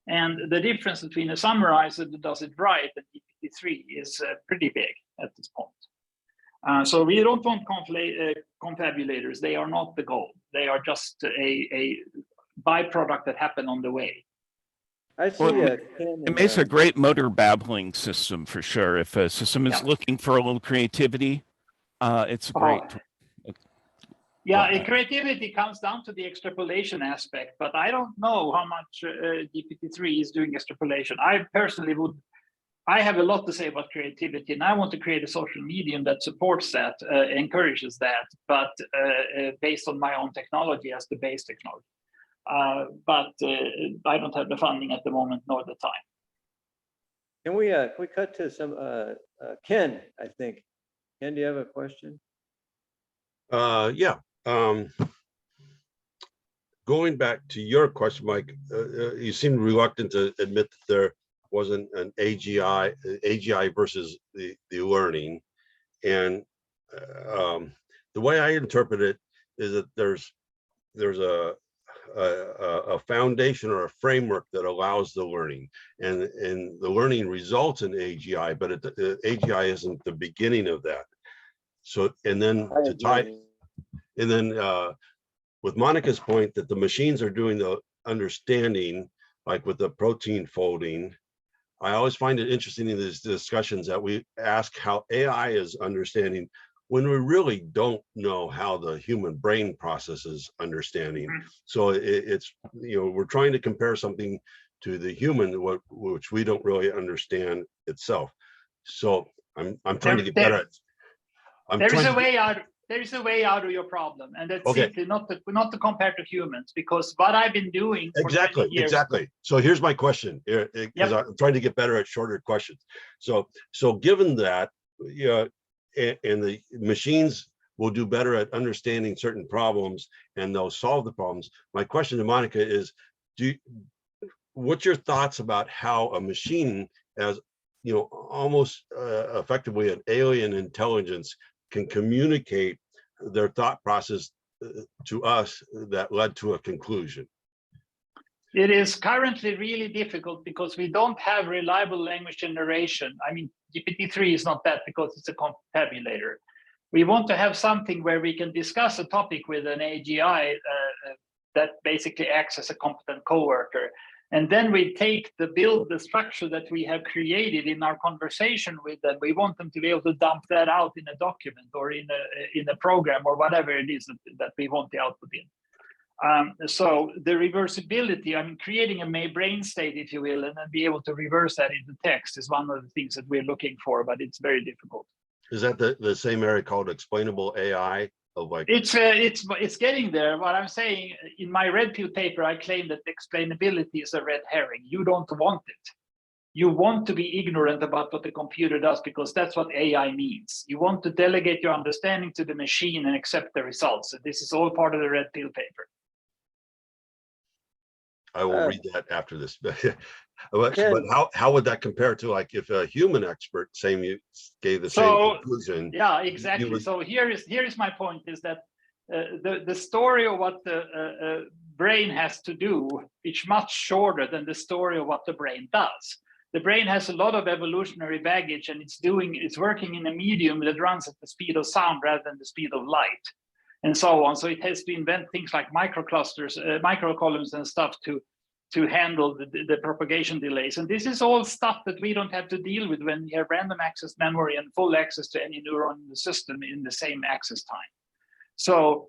And the difference between a summarizer that does it right and GPT-3 is pretty big at this point. So we don't want confabulators. They are not the goal. They are just a byproduct that happened on the way. I see it makes a great motor babbling system for sure. If a system is looking for a little creativity, it's great. Creativity comes down to the extrapolation aspect, but I don't know how much GPT-3 is doing extrapolation. I personally I have a lot to say about creativity, and I want to create a social medium that supports that, encourages that, but based on my own technology as the base technology. But I don't have the funding at the moment, nor the time. Can we cut to some Ken? I think Ken, do you have a question? Yeah. Going back to your question, Mike, you seemed reluctant to admit that there wasn't an AGI versus the learning. And the way I interpret it is that there's a foundation or a framework that allows the learning, and the learning results in AGI, but AGI isn't the beginning of that. So, and then to tie, and then with Monica's point that the machines are doing the understanding, like with the protein folding, I always find it interesting in these discussions that we ask how AI is understanding when we really don't know how the human brain processes understanding. So it's, we're trying to compare something to the human, which we don't really understand itself. So I'm trying to get better at. There is a way out. There is a way out of your problem, and that's simply not to compare to humans, because what I've been doing for 20 years. Exactly. So here's my question, because I'm trying to get better at shorter questions. So given that, and the machines will do better at understanding certain problems, and they'll solve the problems. My question to Monica is, what's your thoughts about how a machine, as almost effectively an alien intelligence, can communicate their thought process to us that led to a conclusion? It is currently really difficult because we don't have reliable language generation. I mean, GPT-3 is not that because it's a confabulator. We want to have something where we can discuss a topic with an AGI that basically acts as a competent coworker. And then we take the structure that we have created in our conversation with them. We want them to be able to dump that out in a document or in a program or whatever it is that we want the output in. So the reversibility, I mean, creating a brain state, if you will, and then be able to reverse that into text is one of the things that we're looking for, but it's very difficult. Is that the same area called explainable AI? It's getting there. What I'm saying, in my red pill paper, I claim that explainability is a red herring. You don't want it. You want to be ignorant about what the computer does, because that's what AI means. You want to delegate your understanding to the machine and accept the results. And this is all part of the red pill paper. I will read that after this. But how would that compare to, like, if a human expert saying you gave the same conclusion? Yeah, exactly. So here is my point, is that the story of what the brain has to do is much shorter than the story of what the brain does. The brain has a lot of evolutionary baggage, and it's working in a medium that runs at the speed of sound rather than the speed of light, and so on. So it has to invent things like microclusters, microcolumns and stuff to handle the propagation delays. And this is all stuff that we don't have to deal with when we have random access memory and full access to any neuron in the system in the same access time. So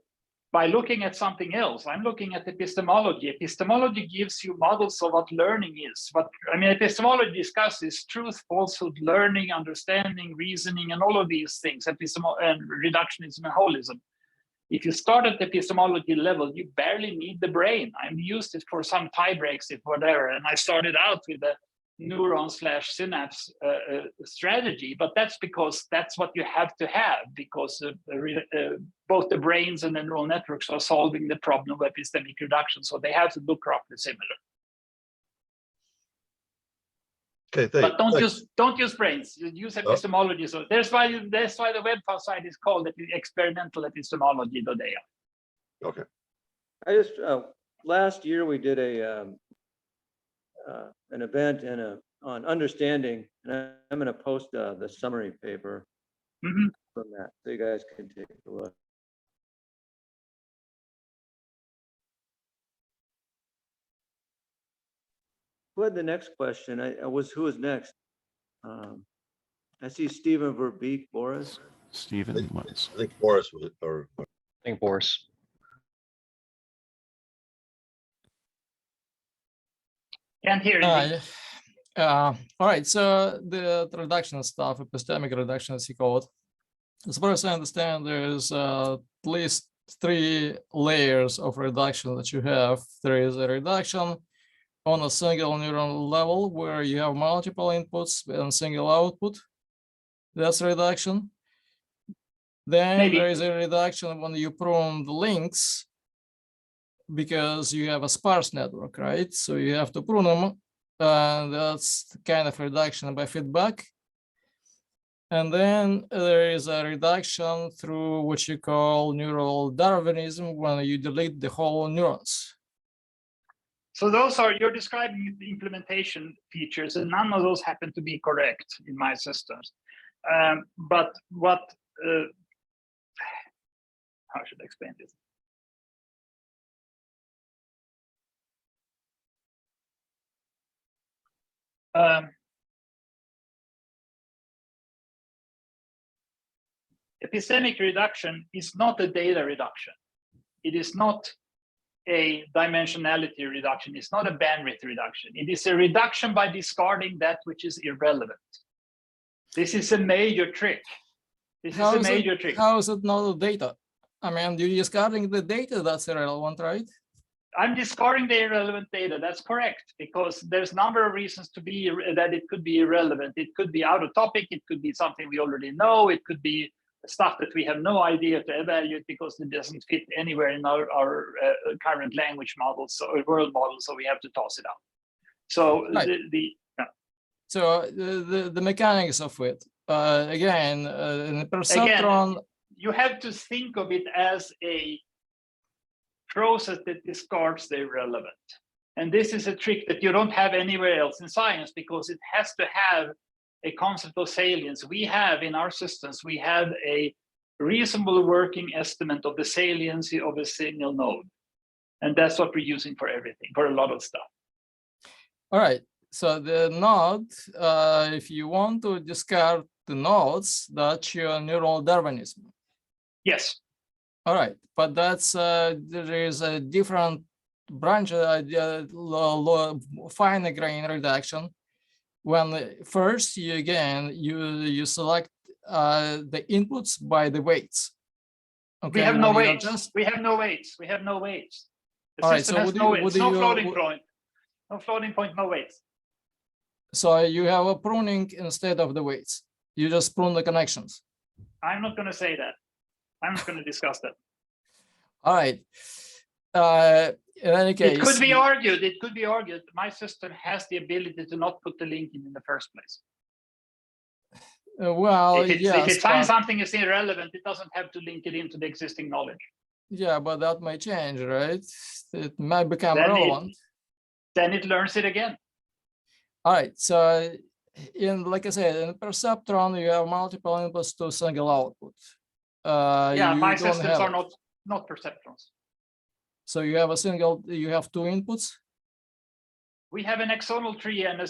by looking at something else, I'm looking at epistemology. Epistemology gives you models of what learning is. But I mean, epistemology discusses truth, falsehood, learning, understanding, reasoning, and all of these things, and reductionism and holism. If you start at the epistemology level, you barely need the brain. I used it for some tie breaks, if whatever, and I started out with a neuron/synapse strategy, but that's because that's what you have to have, because both the brains and the neural networks are solving the problem of epistemic reduction, so they have to look roughly similar. Okay, but don't use brains. Use epistemology. So that's why the web site is called experimental epistemology.ai. Okay. I just last year we did an event on understanding, and I'm going to post the summary paper from that, so you guys can take a look. Who had the next question? Who was next? I see Stephen Verbeek, Boris. Stephen was. I think Boris was, or I think Boris. Can't hear you. All right, so the reduction stuff, epistemic reduction as you call it. As far as I understand, there's at least 3 layers of reduction that you have. There is a reduction on a single neuron level where you have multiple inputs and single output. That's reduction. Then Maybe. there is a reduction when you prune the links because you have a sparse network, right? So you have to prune them. That's kind of reduction by feedback. And then there is a reduction through what you call neural Darwinism when you delete the whole neurons. So those are, you're describing the implementation features, and none of those happen to be correct in my systems. But what, how should I explain this? Epistemic reduction is not a data reduction. It is not a dimensionality reduction. It's not a bandwidth reduction. It is a reduction by discarding that which is irrelevant. This is a major trick. This is a major trick. How is it not data? I mean, you're discarding the data that's irrelevant, right? I'm discarding the irrelevant data. That's correct, because there's a number of reasons to be that it could be irrelevant. It could be out of topic. It could be something we already know. It could be stuff that we have no idea to evaluate because it doesn't fit anywhere in our current language models or world models, so we have to toss it out. So right. So the mechanics of it, again, in the perceptron. Again, you have to think of it as a process that discards the irrelevant. And this is a trick that you don't have anywhere else in science, because it has to have a concept of salience. We have in our systems, we have a reasonable working estimate of the saliency of a single node. And that's what we're using for everything, for a lot of stuff. All right, so the node, if you want to discard the nodes, that's your neural Darwinism. Yes. All right, but that's, there is a different branch, finer grain reduction. When first you you select the inputs by the weights. Okay, we have no weights. We have no weights. We have no weights. The system has no weights. No floating point. No floating point. No weights. So you have a pruning instead of the weights. You just prune the connections. I'm not going to say that. I'm not going to discuss that. All right. In any case, it could be argued. It could be argued. My system has the ability to not put the link in the first place. Well, if it finds something is irrelevant, it doesn't have to link it into the existing knowledge. Yeah, but that might change, right? It might become relevant. Then it learns it again. All right. So, like I said, in perceptron, you have multiple inputs to a single output. Yeah, my systems are not perceptrons. So you have you have 2 inputs? We have an axonal tree and a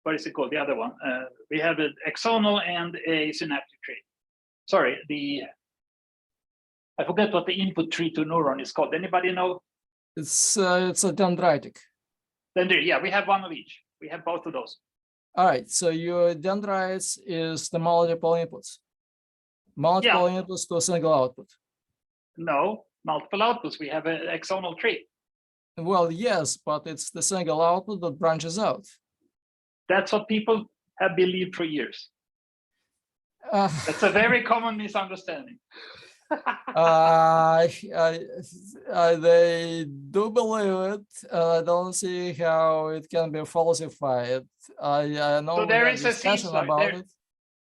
what is it called? The other one. We have an axonal and a synaptic tree. Sorry, I forget what the input tree to neuron is called. Anybody know? It's a dendritic. Yeah, we have one of each. We have both of those. All right, so your dendrites is the multiple inputs. Multiple inputs to a single output. No, multiple outputs. We have an axonal tree. Well, yes, but it's the single output that branches out. That's what people have believed for years. That's a very common misunderstanding. They do believe it. I don't see how it can be falsified. I know so there is a discussion about it.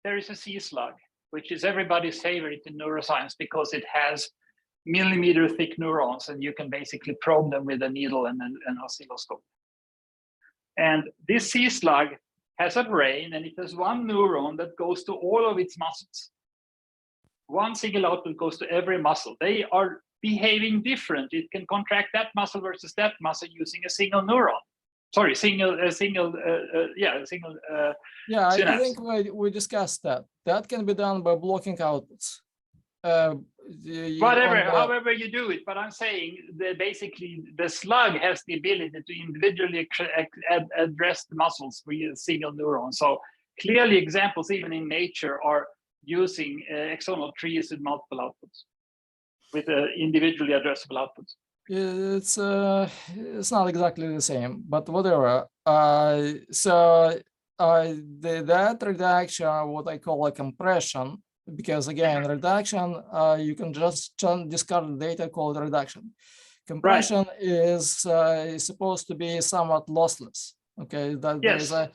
There is a C slug, which is everybody's favorite in neuroscience because it has millimeter thick neurons, and you can basically probe them with a needle and an oscilloscope. And this C slug has a brain, and it has one neuron that goes to all of its muscles. One single output goes to every muscle. They are behaving different. It can contract that muscle versus that muscle using a single neuron. Sorry, yeah, I think we discussed that. That can be done by blocking outputs. Whatever, on the- however you do it, but I'm saying that basically the slug has the ability to individually address the muscles via a single neuron. So clearly examples even in nature are using axonal trees with multiple outputs, with individually addressable outputs. It's not exactly the same, but whatever. That reduction, what I call a compression, because again, reduction, you can just discard the data called reduction. Compression is supposed to be somewhat lossless. Okay, that there is a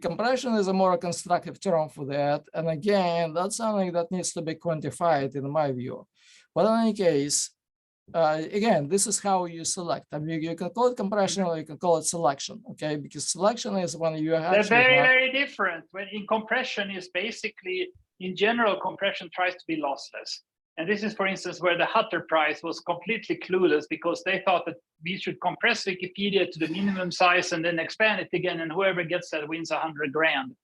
compression is a more constructive term for that, and again, that's something that needs to be quantified in my view. But in any case, again, this is how you select. I mean, you can call it compression or you can call it selection, okay? Because selection is when you actually They're very different. When in compression is basically, in general, compression tries to be lossless. And this is, for instance, where the Hutter Prize was completely clueless because they thought that we should compress Wikipedia to the minimum size and then expand it again, and whoever gets that wins 100 grand.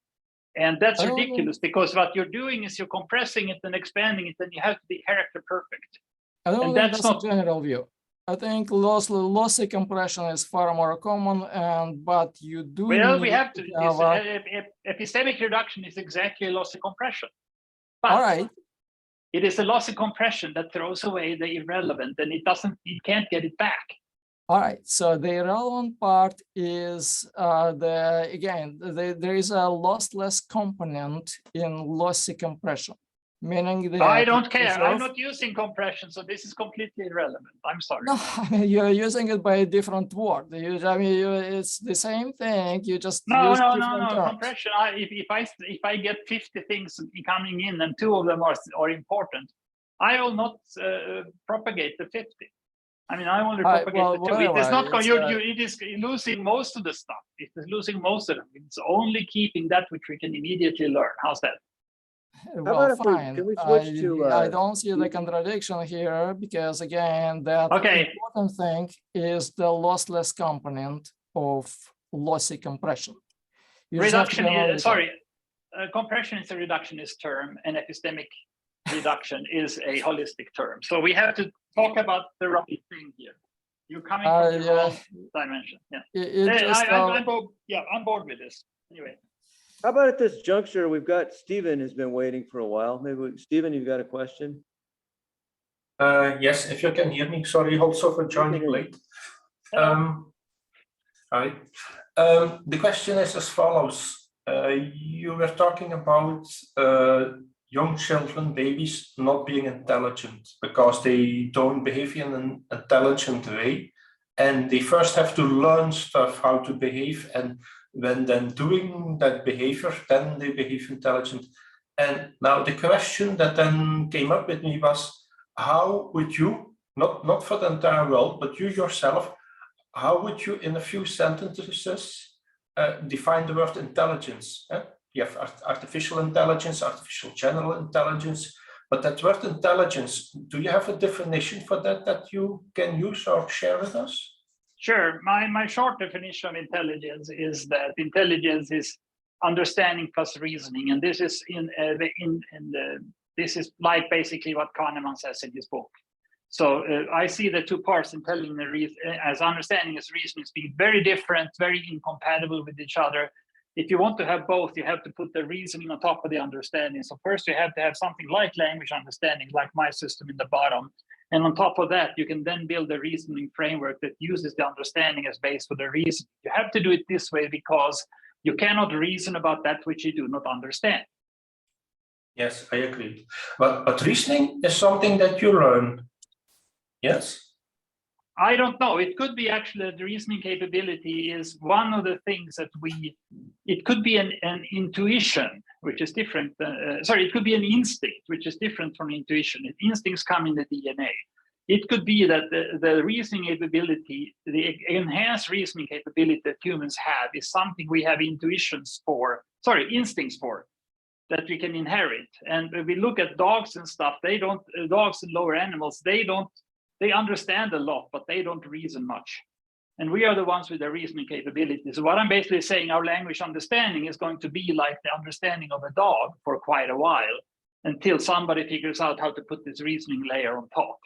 And that's ridiculous because what you're doing is you're compressing it and expanding it, and you have to be character perfect. I don't think that's a general view. I think lossy compression is far more common, but you do. Well, we have to. Epistemic reduction is exactly a lossy compression. But all right. It is a lossy compression that throws away the irrelevant, and it can't get it back. All right. So the irrelevant part is there is a lossless component in lossy compression. Meaning that I don't care. I'm not using compression, so this is completely irrelevant. I'm sorry. No, I mean, you're using it by a different word. It's the same thing. You just no. Terms. Compression. If I get 50 things coming in and 2 of them are important, I will not propagate the 50. I mean, I only propagate the 2. It is not. It is losing most of the stuff. It is losing most of them. It's only keeping that which we can immediately learn. How's that? Well, fine. Can we switch to, I don't see the contradiction here because, again, that important thing is the lossless component of lossy compression. Reduction compression is a reductionist term, and epistemic reduction is a holistic term. So we have to talk about the right thing here. You're coming from the wrong dimension. Yeah. I'm bored with this. Anyway. How about at this juncture, we've got Stephen has been waiting for a while. Maybe Stephen, you've got a question? Yes, if you can hear me. Sorry also for joining late. Hi. The question is as follows. You were talking about young children, babies, not being intelligent because they don't behave in an intelligent way. And they first have to learn stuff, how to behave, and when then doing that behavior, then they behave intelligent. And now the question that then came up with me was, how would you, not for the entire world, but you yourself, how would you in a few sentences define the word intelligence? You have artificial intelligence, artificial general intelligence, but that word intelligence, do you have a definition for that you can use or share with us? Sure. My short definition of intelligence is that intelligence is understanding plus reasoning, and this is this is like basically what Kahneman says in his book. So I see the 2 parts, intelligence as understanding as reasoning, being very different, very incompatible with each other. If you want to have both, you have to put the reasoning on top of the understanding. So first you have to have something like language understanding, like my system in the bottom. And on top of that, you can then build a reasoning framework that uses the understanding as base for the reason. You have to do it this way because you cannot reason about that which you do not understand. Yes, I agree. But reasoning is something that you learn. Yes? I don't know. It could be actually the reasoning capability is one of the things that it could be an intuition, which is different. It could be an instinct, which is different from intuition. Instincts come in the DNA. It could be that the reasoning capability, the enhanced reasoning capability that humans have is something we have instincts for, that we can inherit. And when we look at dogs and stuff, dogs and lower animals, they understand a lot, but they don't reason much. And we are the ones with the reasoning capability. So what I'm basically saying, our language understanding is going to be like the understanding of a dog for quite a while. until somebody figures out how to put this reasoning layer on top.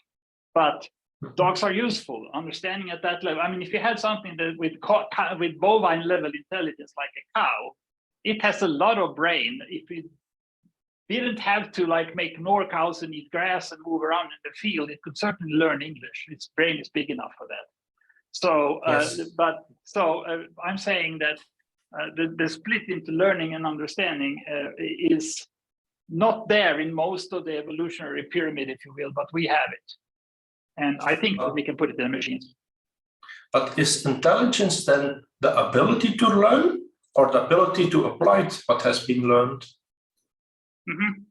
But dogs are useful, understanding at that level. I mean, if you had something that with bovine level intelligence like a cow, it has a lot of brain. If it didn't have to like make more cows and eat grass and move around in the field, it could certainly learn English. Its brain is big enough for that. So, I'm saying that the split into learning and understanding is not there in most of the evolutionary pyramid, if you will, but we have it. And I think that we can put it in the machines. But is intelligence then the ability to learn or the ability to apply what has been learned? Mm-hmm.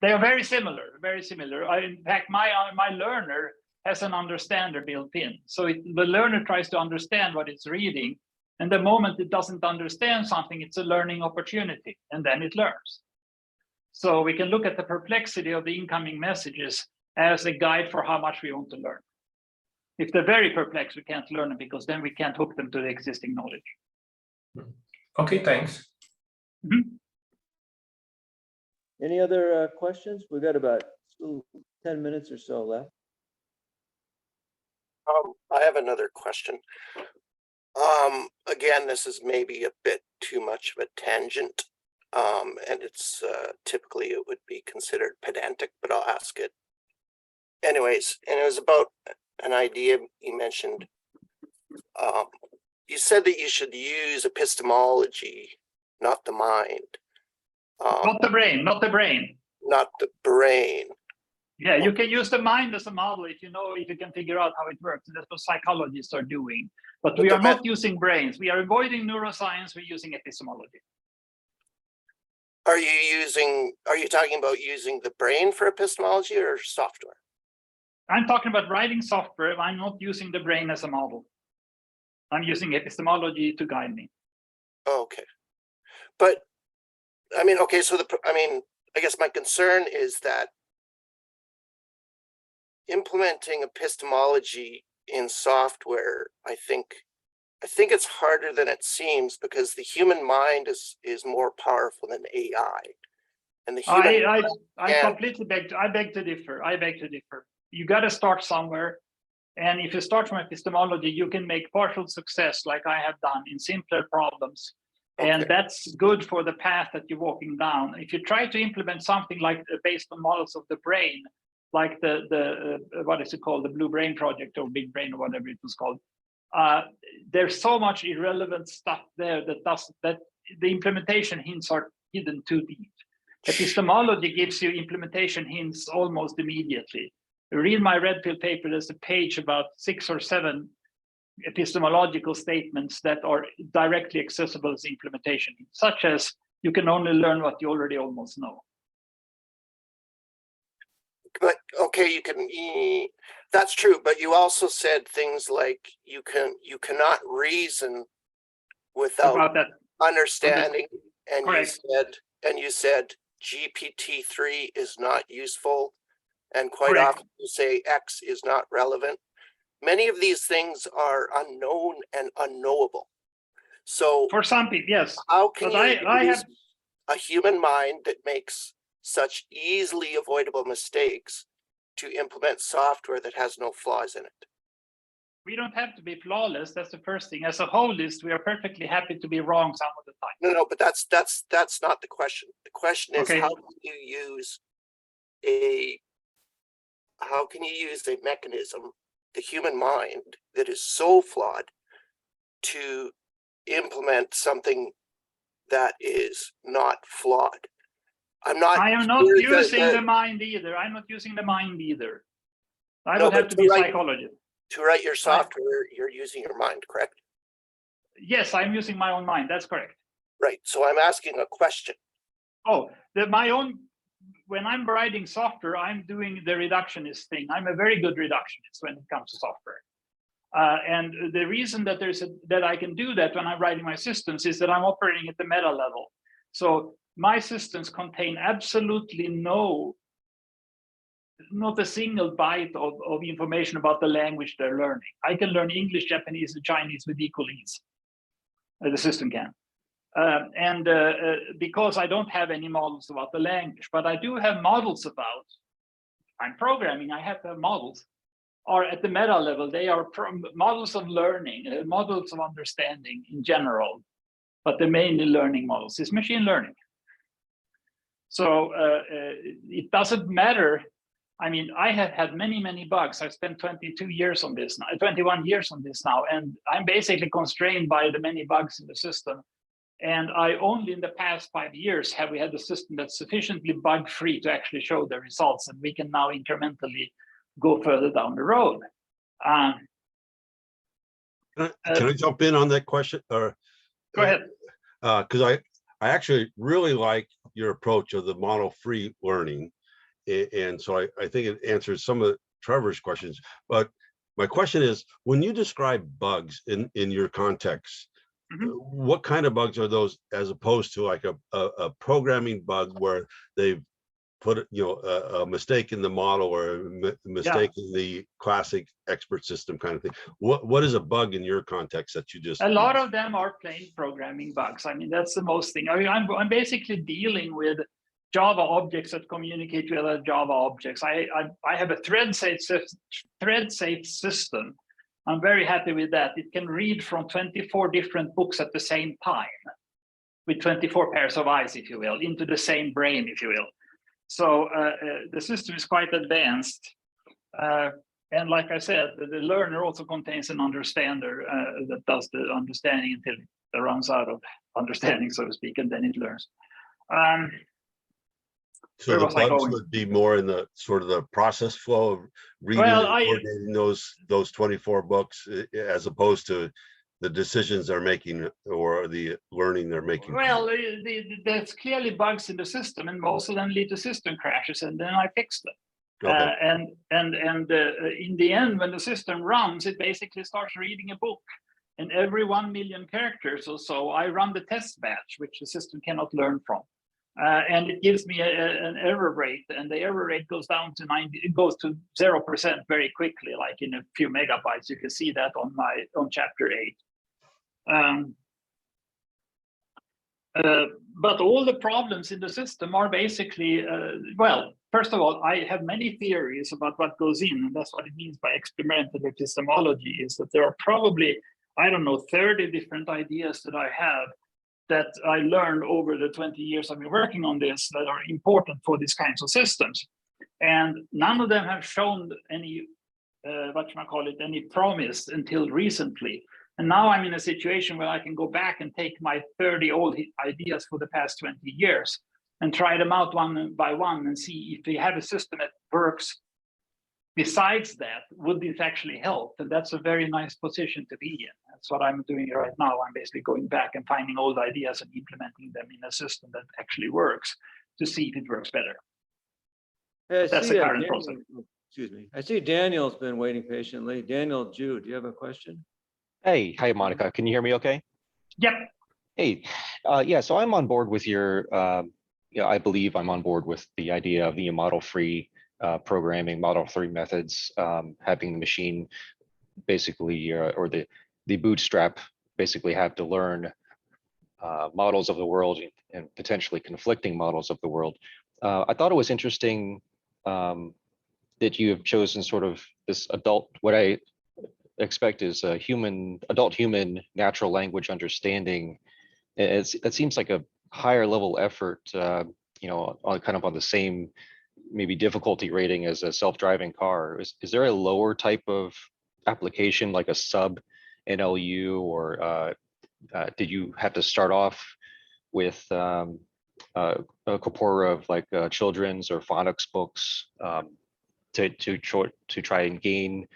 They are very similar, very similar. In fact, my learner has an understander built in. So the learner tries to understand what it's reading. And the moment it doesn't understand something, it's a learning opportunity, and then it learns. So we can look at the perplexity of the incoming messages as a guide for how much we want to learn. If they're very perplexed, we can't learn them because then we can't hook them to the existing knowledge. Okay, thanks. Mm-hmm. Any other questions? We've got about 10 minutes or so left. I have another question. Again, this is maybe a bit too much of a tangent, and it's typically it would be considered pedantic, but I'll ask it anyways. And it was about an idea you mentioned. You said that you should use epistemology, not the mind. Not the brain, not the brain. Not the brain. Yeah, you can use the mind as a model if you can figure out how it works. And that's what psychologists are doing. But we are not using brains. We are avoiding neuroscience. We're using epistemology. Are you talking about using the brain for epistemology or software? I'm talking about writing software. I'm not using the brain as a model. I'm using epistemology to guide me. Okay. But I mean, okay, so I guess my concern is that implementing epistemology in software, I think it's harder than it seems because the human mind is more powerful than AI. And the human I beg to differ. You got to start somewhere. And if you start from epistemology, you can make partial success like I have done in simpler problems. Okay. And that's good for the path that you're walking down. If you try to implement something like based on models of the brain, like the what is it called, the Blue Brain Project or Big Brain or whatever it was called, there's so much irrelevant stuff there that the implementation hints are hidden too deep. Epistemology gives you implementation hints almost immediately. Read my red pill paper. There's a page about 6 or 7 epistemological statements that are directly accessible as implementation, such as you can only learn what you already almost know. But okay, that's true, but you also said things like you cannot reason without understanding, and you said GPT-3 is not useful, and quite often you say X is not relevant. Many of these things are unknown and unknowable. So for some people, yes. How can you use a human mind that makes such easily avoidable mistakes to implement software that has no flaws in it? We don't have to be flawless. That's the first thing. As a holist, we are perfectly happy to be wrong some of the time. No, but that's not the question. The question is how can you use a mechanism, the human mind, that is so flawed to implement something that is not flawed? I am not using the mind either. I'm not using the mind either. I would have to be a psychologist. To write your software, you're using your mind, correct? Yes, I'm using my own mind. That's correct. Right. So I'm asking a question. When I'm writing software, I'm doing the reductionist thing. I'm a very good reductionist when it comes to software. And the reason that that I can do that when I'm writing my systems is that I'm operating at the meta level. So my systems contain absolutely not a single byte of information about the language they're learning. I can learn English, Japanese, and Chinese with equal ease. The system can. Because I don't have any models about the language, but I do have models about, I'm programming, I have to have models, or at the meta level, they are models of learning, models of understanding in general, but the mainly learning models is machine learning. So it doesn't matter. I mean, I have had many bugs. I've spent 21 years on this now, and I'm basically constrained by the many bugs in the system. And I only in the past 5 years have we had a system that's sufficiently bug-free to actually show the results, and we can now incrementally go further down the road. Can I jump in on that question? Or go ahead. Because I actually really like your approach of the model-free learning. And so I think it answers some of Trevor's questions. But my question is, when you describe bugs in your context, what kind of bugs are those as opposed to like a programming bug where they've put a mistake in the model or a mistake in the classic expert system kind of thing? What is a bug in your context that you just— A lot of them are plain programming bugs. I mean, that's the most thing. I mean, I'm basically dealing with Java objects that communicate with other Java objects. I have a thread-safe system. I'm very happy with that. It can read from 24 different books at the same time, with 24 pairs of eyes, if you will, into the same brain, if you will. So the system is quite advanced. And like I said, the learner also contains an understander that does the understanding until it runs out of understanding, so to speak, and then it learns. So the bugs would be more in the sort of the process flow of reading and coordinating those 24 books as opposed to the decisions they're making or the learning they're making. Well, there's clearly bugs in the system, and most of them lead to system crashes, and then I fix them. Okay. And in the end, when the system runs, it basically starts reading a book. And every 1 million characters or so, I run the test batch, which the system cannot learn from. And it gives me an error rate, and the error rate goes down to 90. It goes to 0% very quickly, like in a few megabytes. You can see that on chapter 8. But all the problems in the system are basically, well, first of all, I have many theories about what goes in, and that's what it means by experimental epistemology, is that there are probably, I don't know, 30 different ideas that I have that I learned over the 20 years I've been working on this that are important for these kinds of systems. And none of them have shown any, any promise until recently. And now I'm in a situation where I can go back and take my 30 old ideas for the past 20 years and try them out one by one and see if they have a system that works. Besides that, would this actually help? And that's a very nice position to be in. That's what I'm doing right now. I'm basically going back and finding old ideas and implementing them in a system that actually works to see if it works better. That's the current process. Excuse me. I see Daniel's been waiting patiently. Daniel Jude, do you have a question? Hey, hi, Monica. Can you hear me okay? Yep. Hey, yeah, so I'm on board with your, I believe I'm on board with the idea of the model-free programming, model-free methods, having the machine basically, or the bootstrap basically have to learn models of the world and potentially conflicting models of the world. I thought it was interesting that you have chosen sort of this adult, what I expect is a adult human natural language understanding. It seems like a higher level effort, on kind of on the same maybe difficulty rating as a self-driving car. Is there a lower type of application like a sub NLU, or did you have to start off with a corpora of like children's or phonics books to try and gain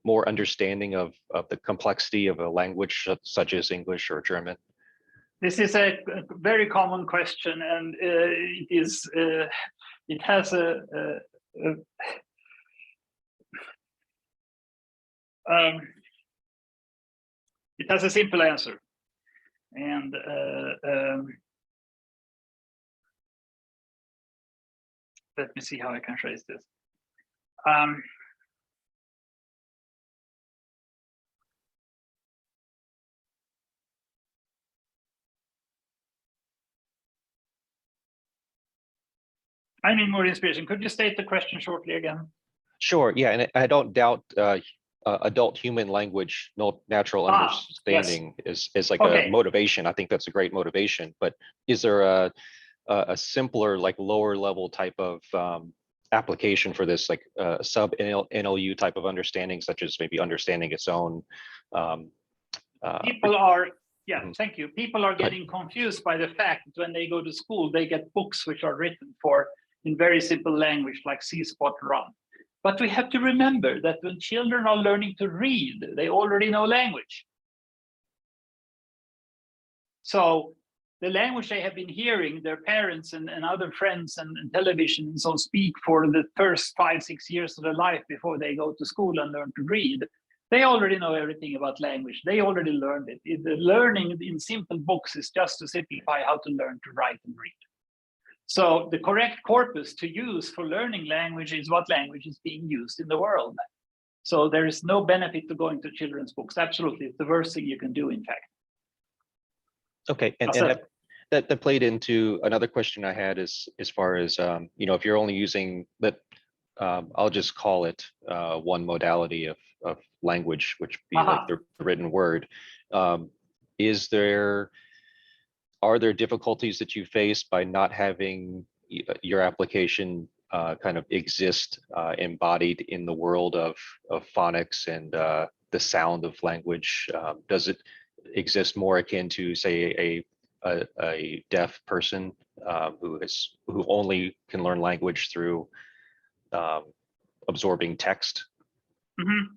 more understanding of the complexity of a language such as English or German? This is a very common question, and it has a simple answer, and let me see how I can phrase this. I need more inspiration. Could you state the question shortly again? Sure, yeah, and I don't doubt adult human language, natural understanding is like a motivation. I think that's a great motivation, but is there a simpler, like lower level type of application for this, like sub NLU type of understanding, such as maybe understanding its own? People are, thank you. People are getting confused by the fact that when they go to school, they get books which are written in very simple language like see, spot, run. But we have to remember that when children are learning to read, they already know language. So the language they have been hearing their parents and other friends and television and so speak for the first 5-6 years of their life before they go to school and learn to read, they already know everything about language. They already learned it. The learning in simple books is just to simplify how to learn to write and read. So the correct corpus to use for learning language is what language is being used in the world. So there is no benefit to going to children's books. Absolutely, it's the worst thing you can do, in fact. Okay, and that played into another question I had as far as, if you're only using that, I'll just call it one modality of language, which would be like the written word. Are there difficulties that you face by not having your application kind of exist embodied in the world of phonics and the sound of language? Does it exist more akin to, say, a deaf person who only can learn language through absorbing text? Mm-hmm.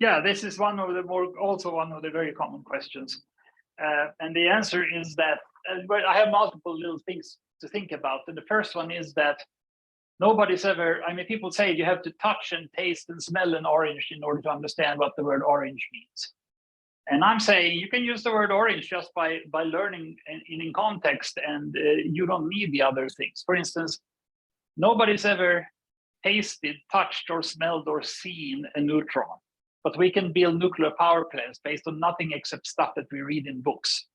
Yeah, this is also one of the very common questions. And the answer is that I have multiple little things to think about. And the first one is that nobody's ever, people say you have to touch and taste and smell an orange in order to understand what the word orange means. And I'm saying you can use the word orange just by learning in context, and you don't need the other things. For instance, nobody's ever tasted, touched, or smelled, or seen a neutron. But we can build nuclear power plants based on nothing except stuff that we read in books.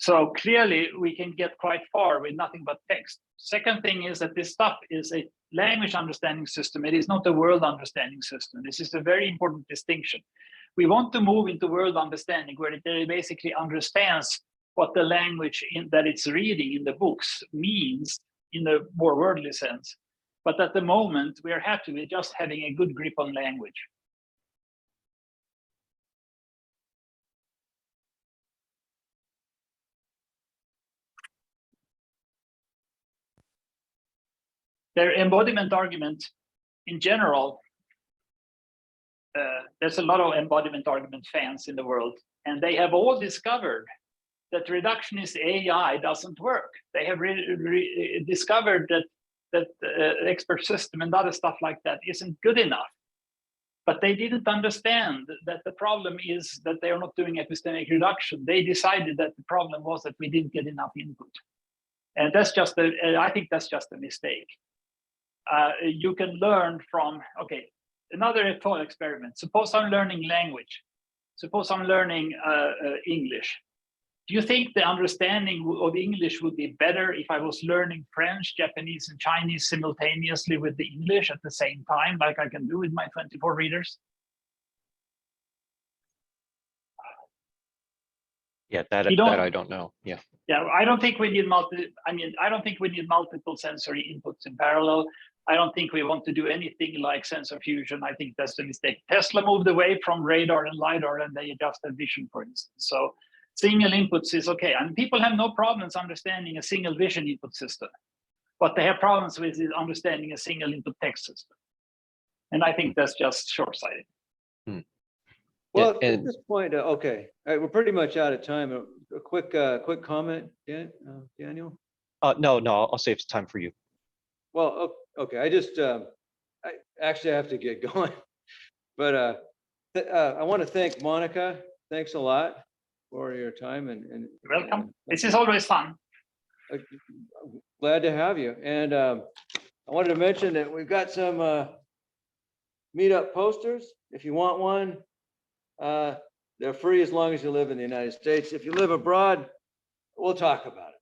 So clearly we can get quite far with nothing but text. Second thing is that this stuff is a language understanding system. It is not a world understanding system. This is a very important distinction. We want to move into world understanding where it basically understands what the language that it's reading in the books means in a more worldly sense. But at the moment, we are happy with just having a good grip on language. Their embodiment argument in general, there's a lot of embodiment argument fans in the world, and they have all discovered that reductionist AI doesn't work. They have discovered that expert system and other stuff like that isn't good enough. But they didn't understand that the problem is that they are not doing epistemic reduction. They decided that the problem was that we didn't get enough input. And that's just I think that's just a mistake. You can learn from, another thought experiment. Suppose I'm learning language. Suppose I'm learning English. Do you think the understanding of English would be better if I was learning French, Japanese, and Chinese simultaneously with the English at the same time, like I can do with my 24 readers? Yeah, that I don't know. Yeah. Yeah, I don't think we need I don't think we need multiple sensory inputs in parallel. I don't think we want to do anything like sensor fusion. I think that's a mistake. Tesla moved away from radar and LiDAR, and they adjusted vision, for instance. So single inputs is okay. And people have no problems understanding a single vision input system. What they have problems with is understanding a single input text system. And I think that's just short-sighted. Well, at this point, okay, we're pretty much out of time. A quick comment, Daniel? No, I'll save time for you. Well, okay, I actually have to get going. But I want to thank Monica. Thanks a lot for your time. And you're welcome. This is always fun. Glad to have you. And I wanted to mention that we've got some meetup posters. If you want one, they're free as long as you live in the United States. If you live abroad, we'll talk about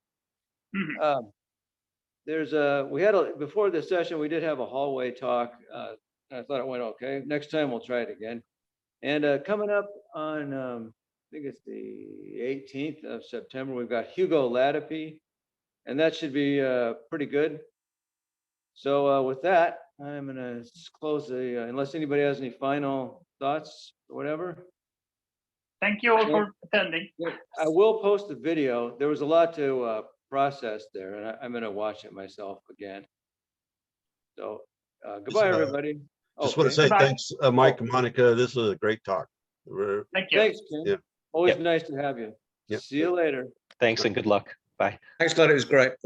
it. we had before the session, we did have a hallway talk. I thought it went okay. Next time we'll try it again. And coming up on, I think it's the 18th of September, we've got Hugo Latapy, and that should be pretty good. So with that, I'm gonna close the, unless anybody has any final thoughts or whatever. Thank you all for attending. I will post the video. There was a lot to process there, and I'm gonna watch it myself again. So goodbye, everybody. Just want to say Goodbye. thanks, Mike and Monica. This was a great talk. Thank you. Thanks, Ken. Yeah. Always Yep. nice to have you. Yep. See you later. Thanks and good luck. Bye. Thanks a lot. It was great. Very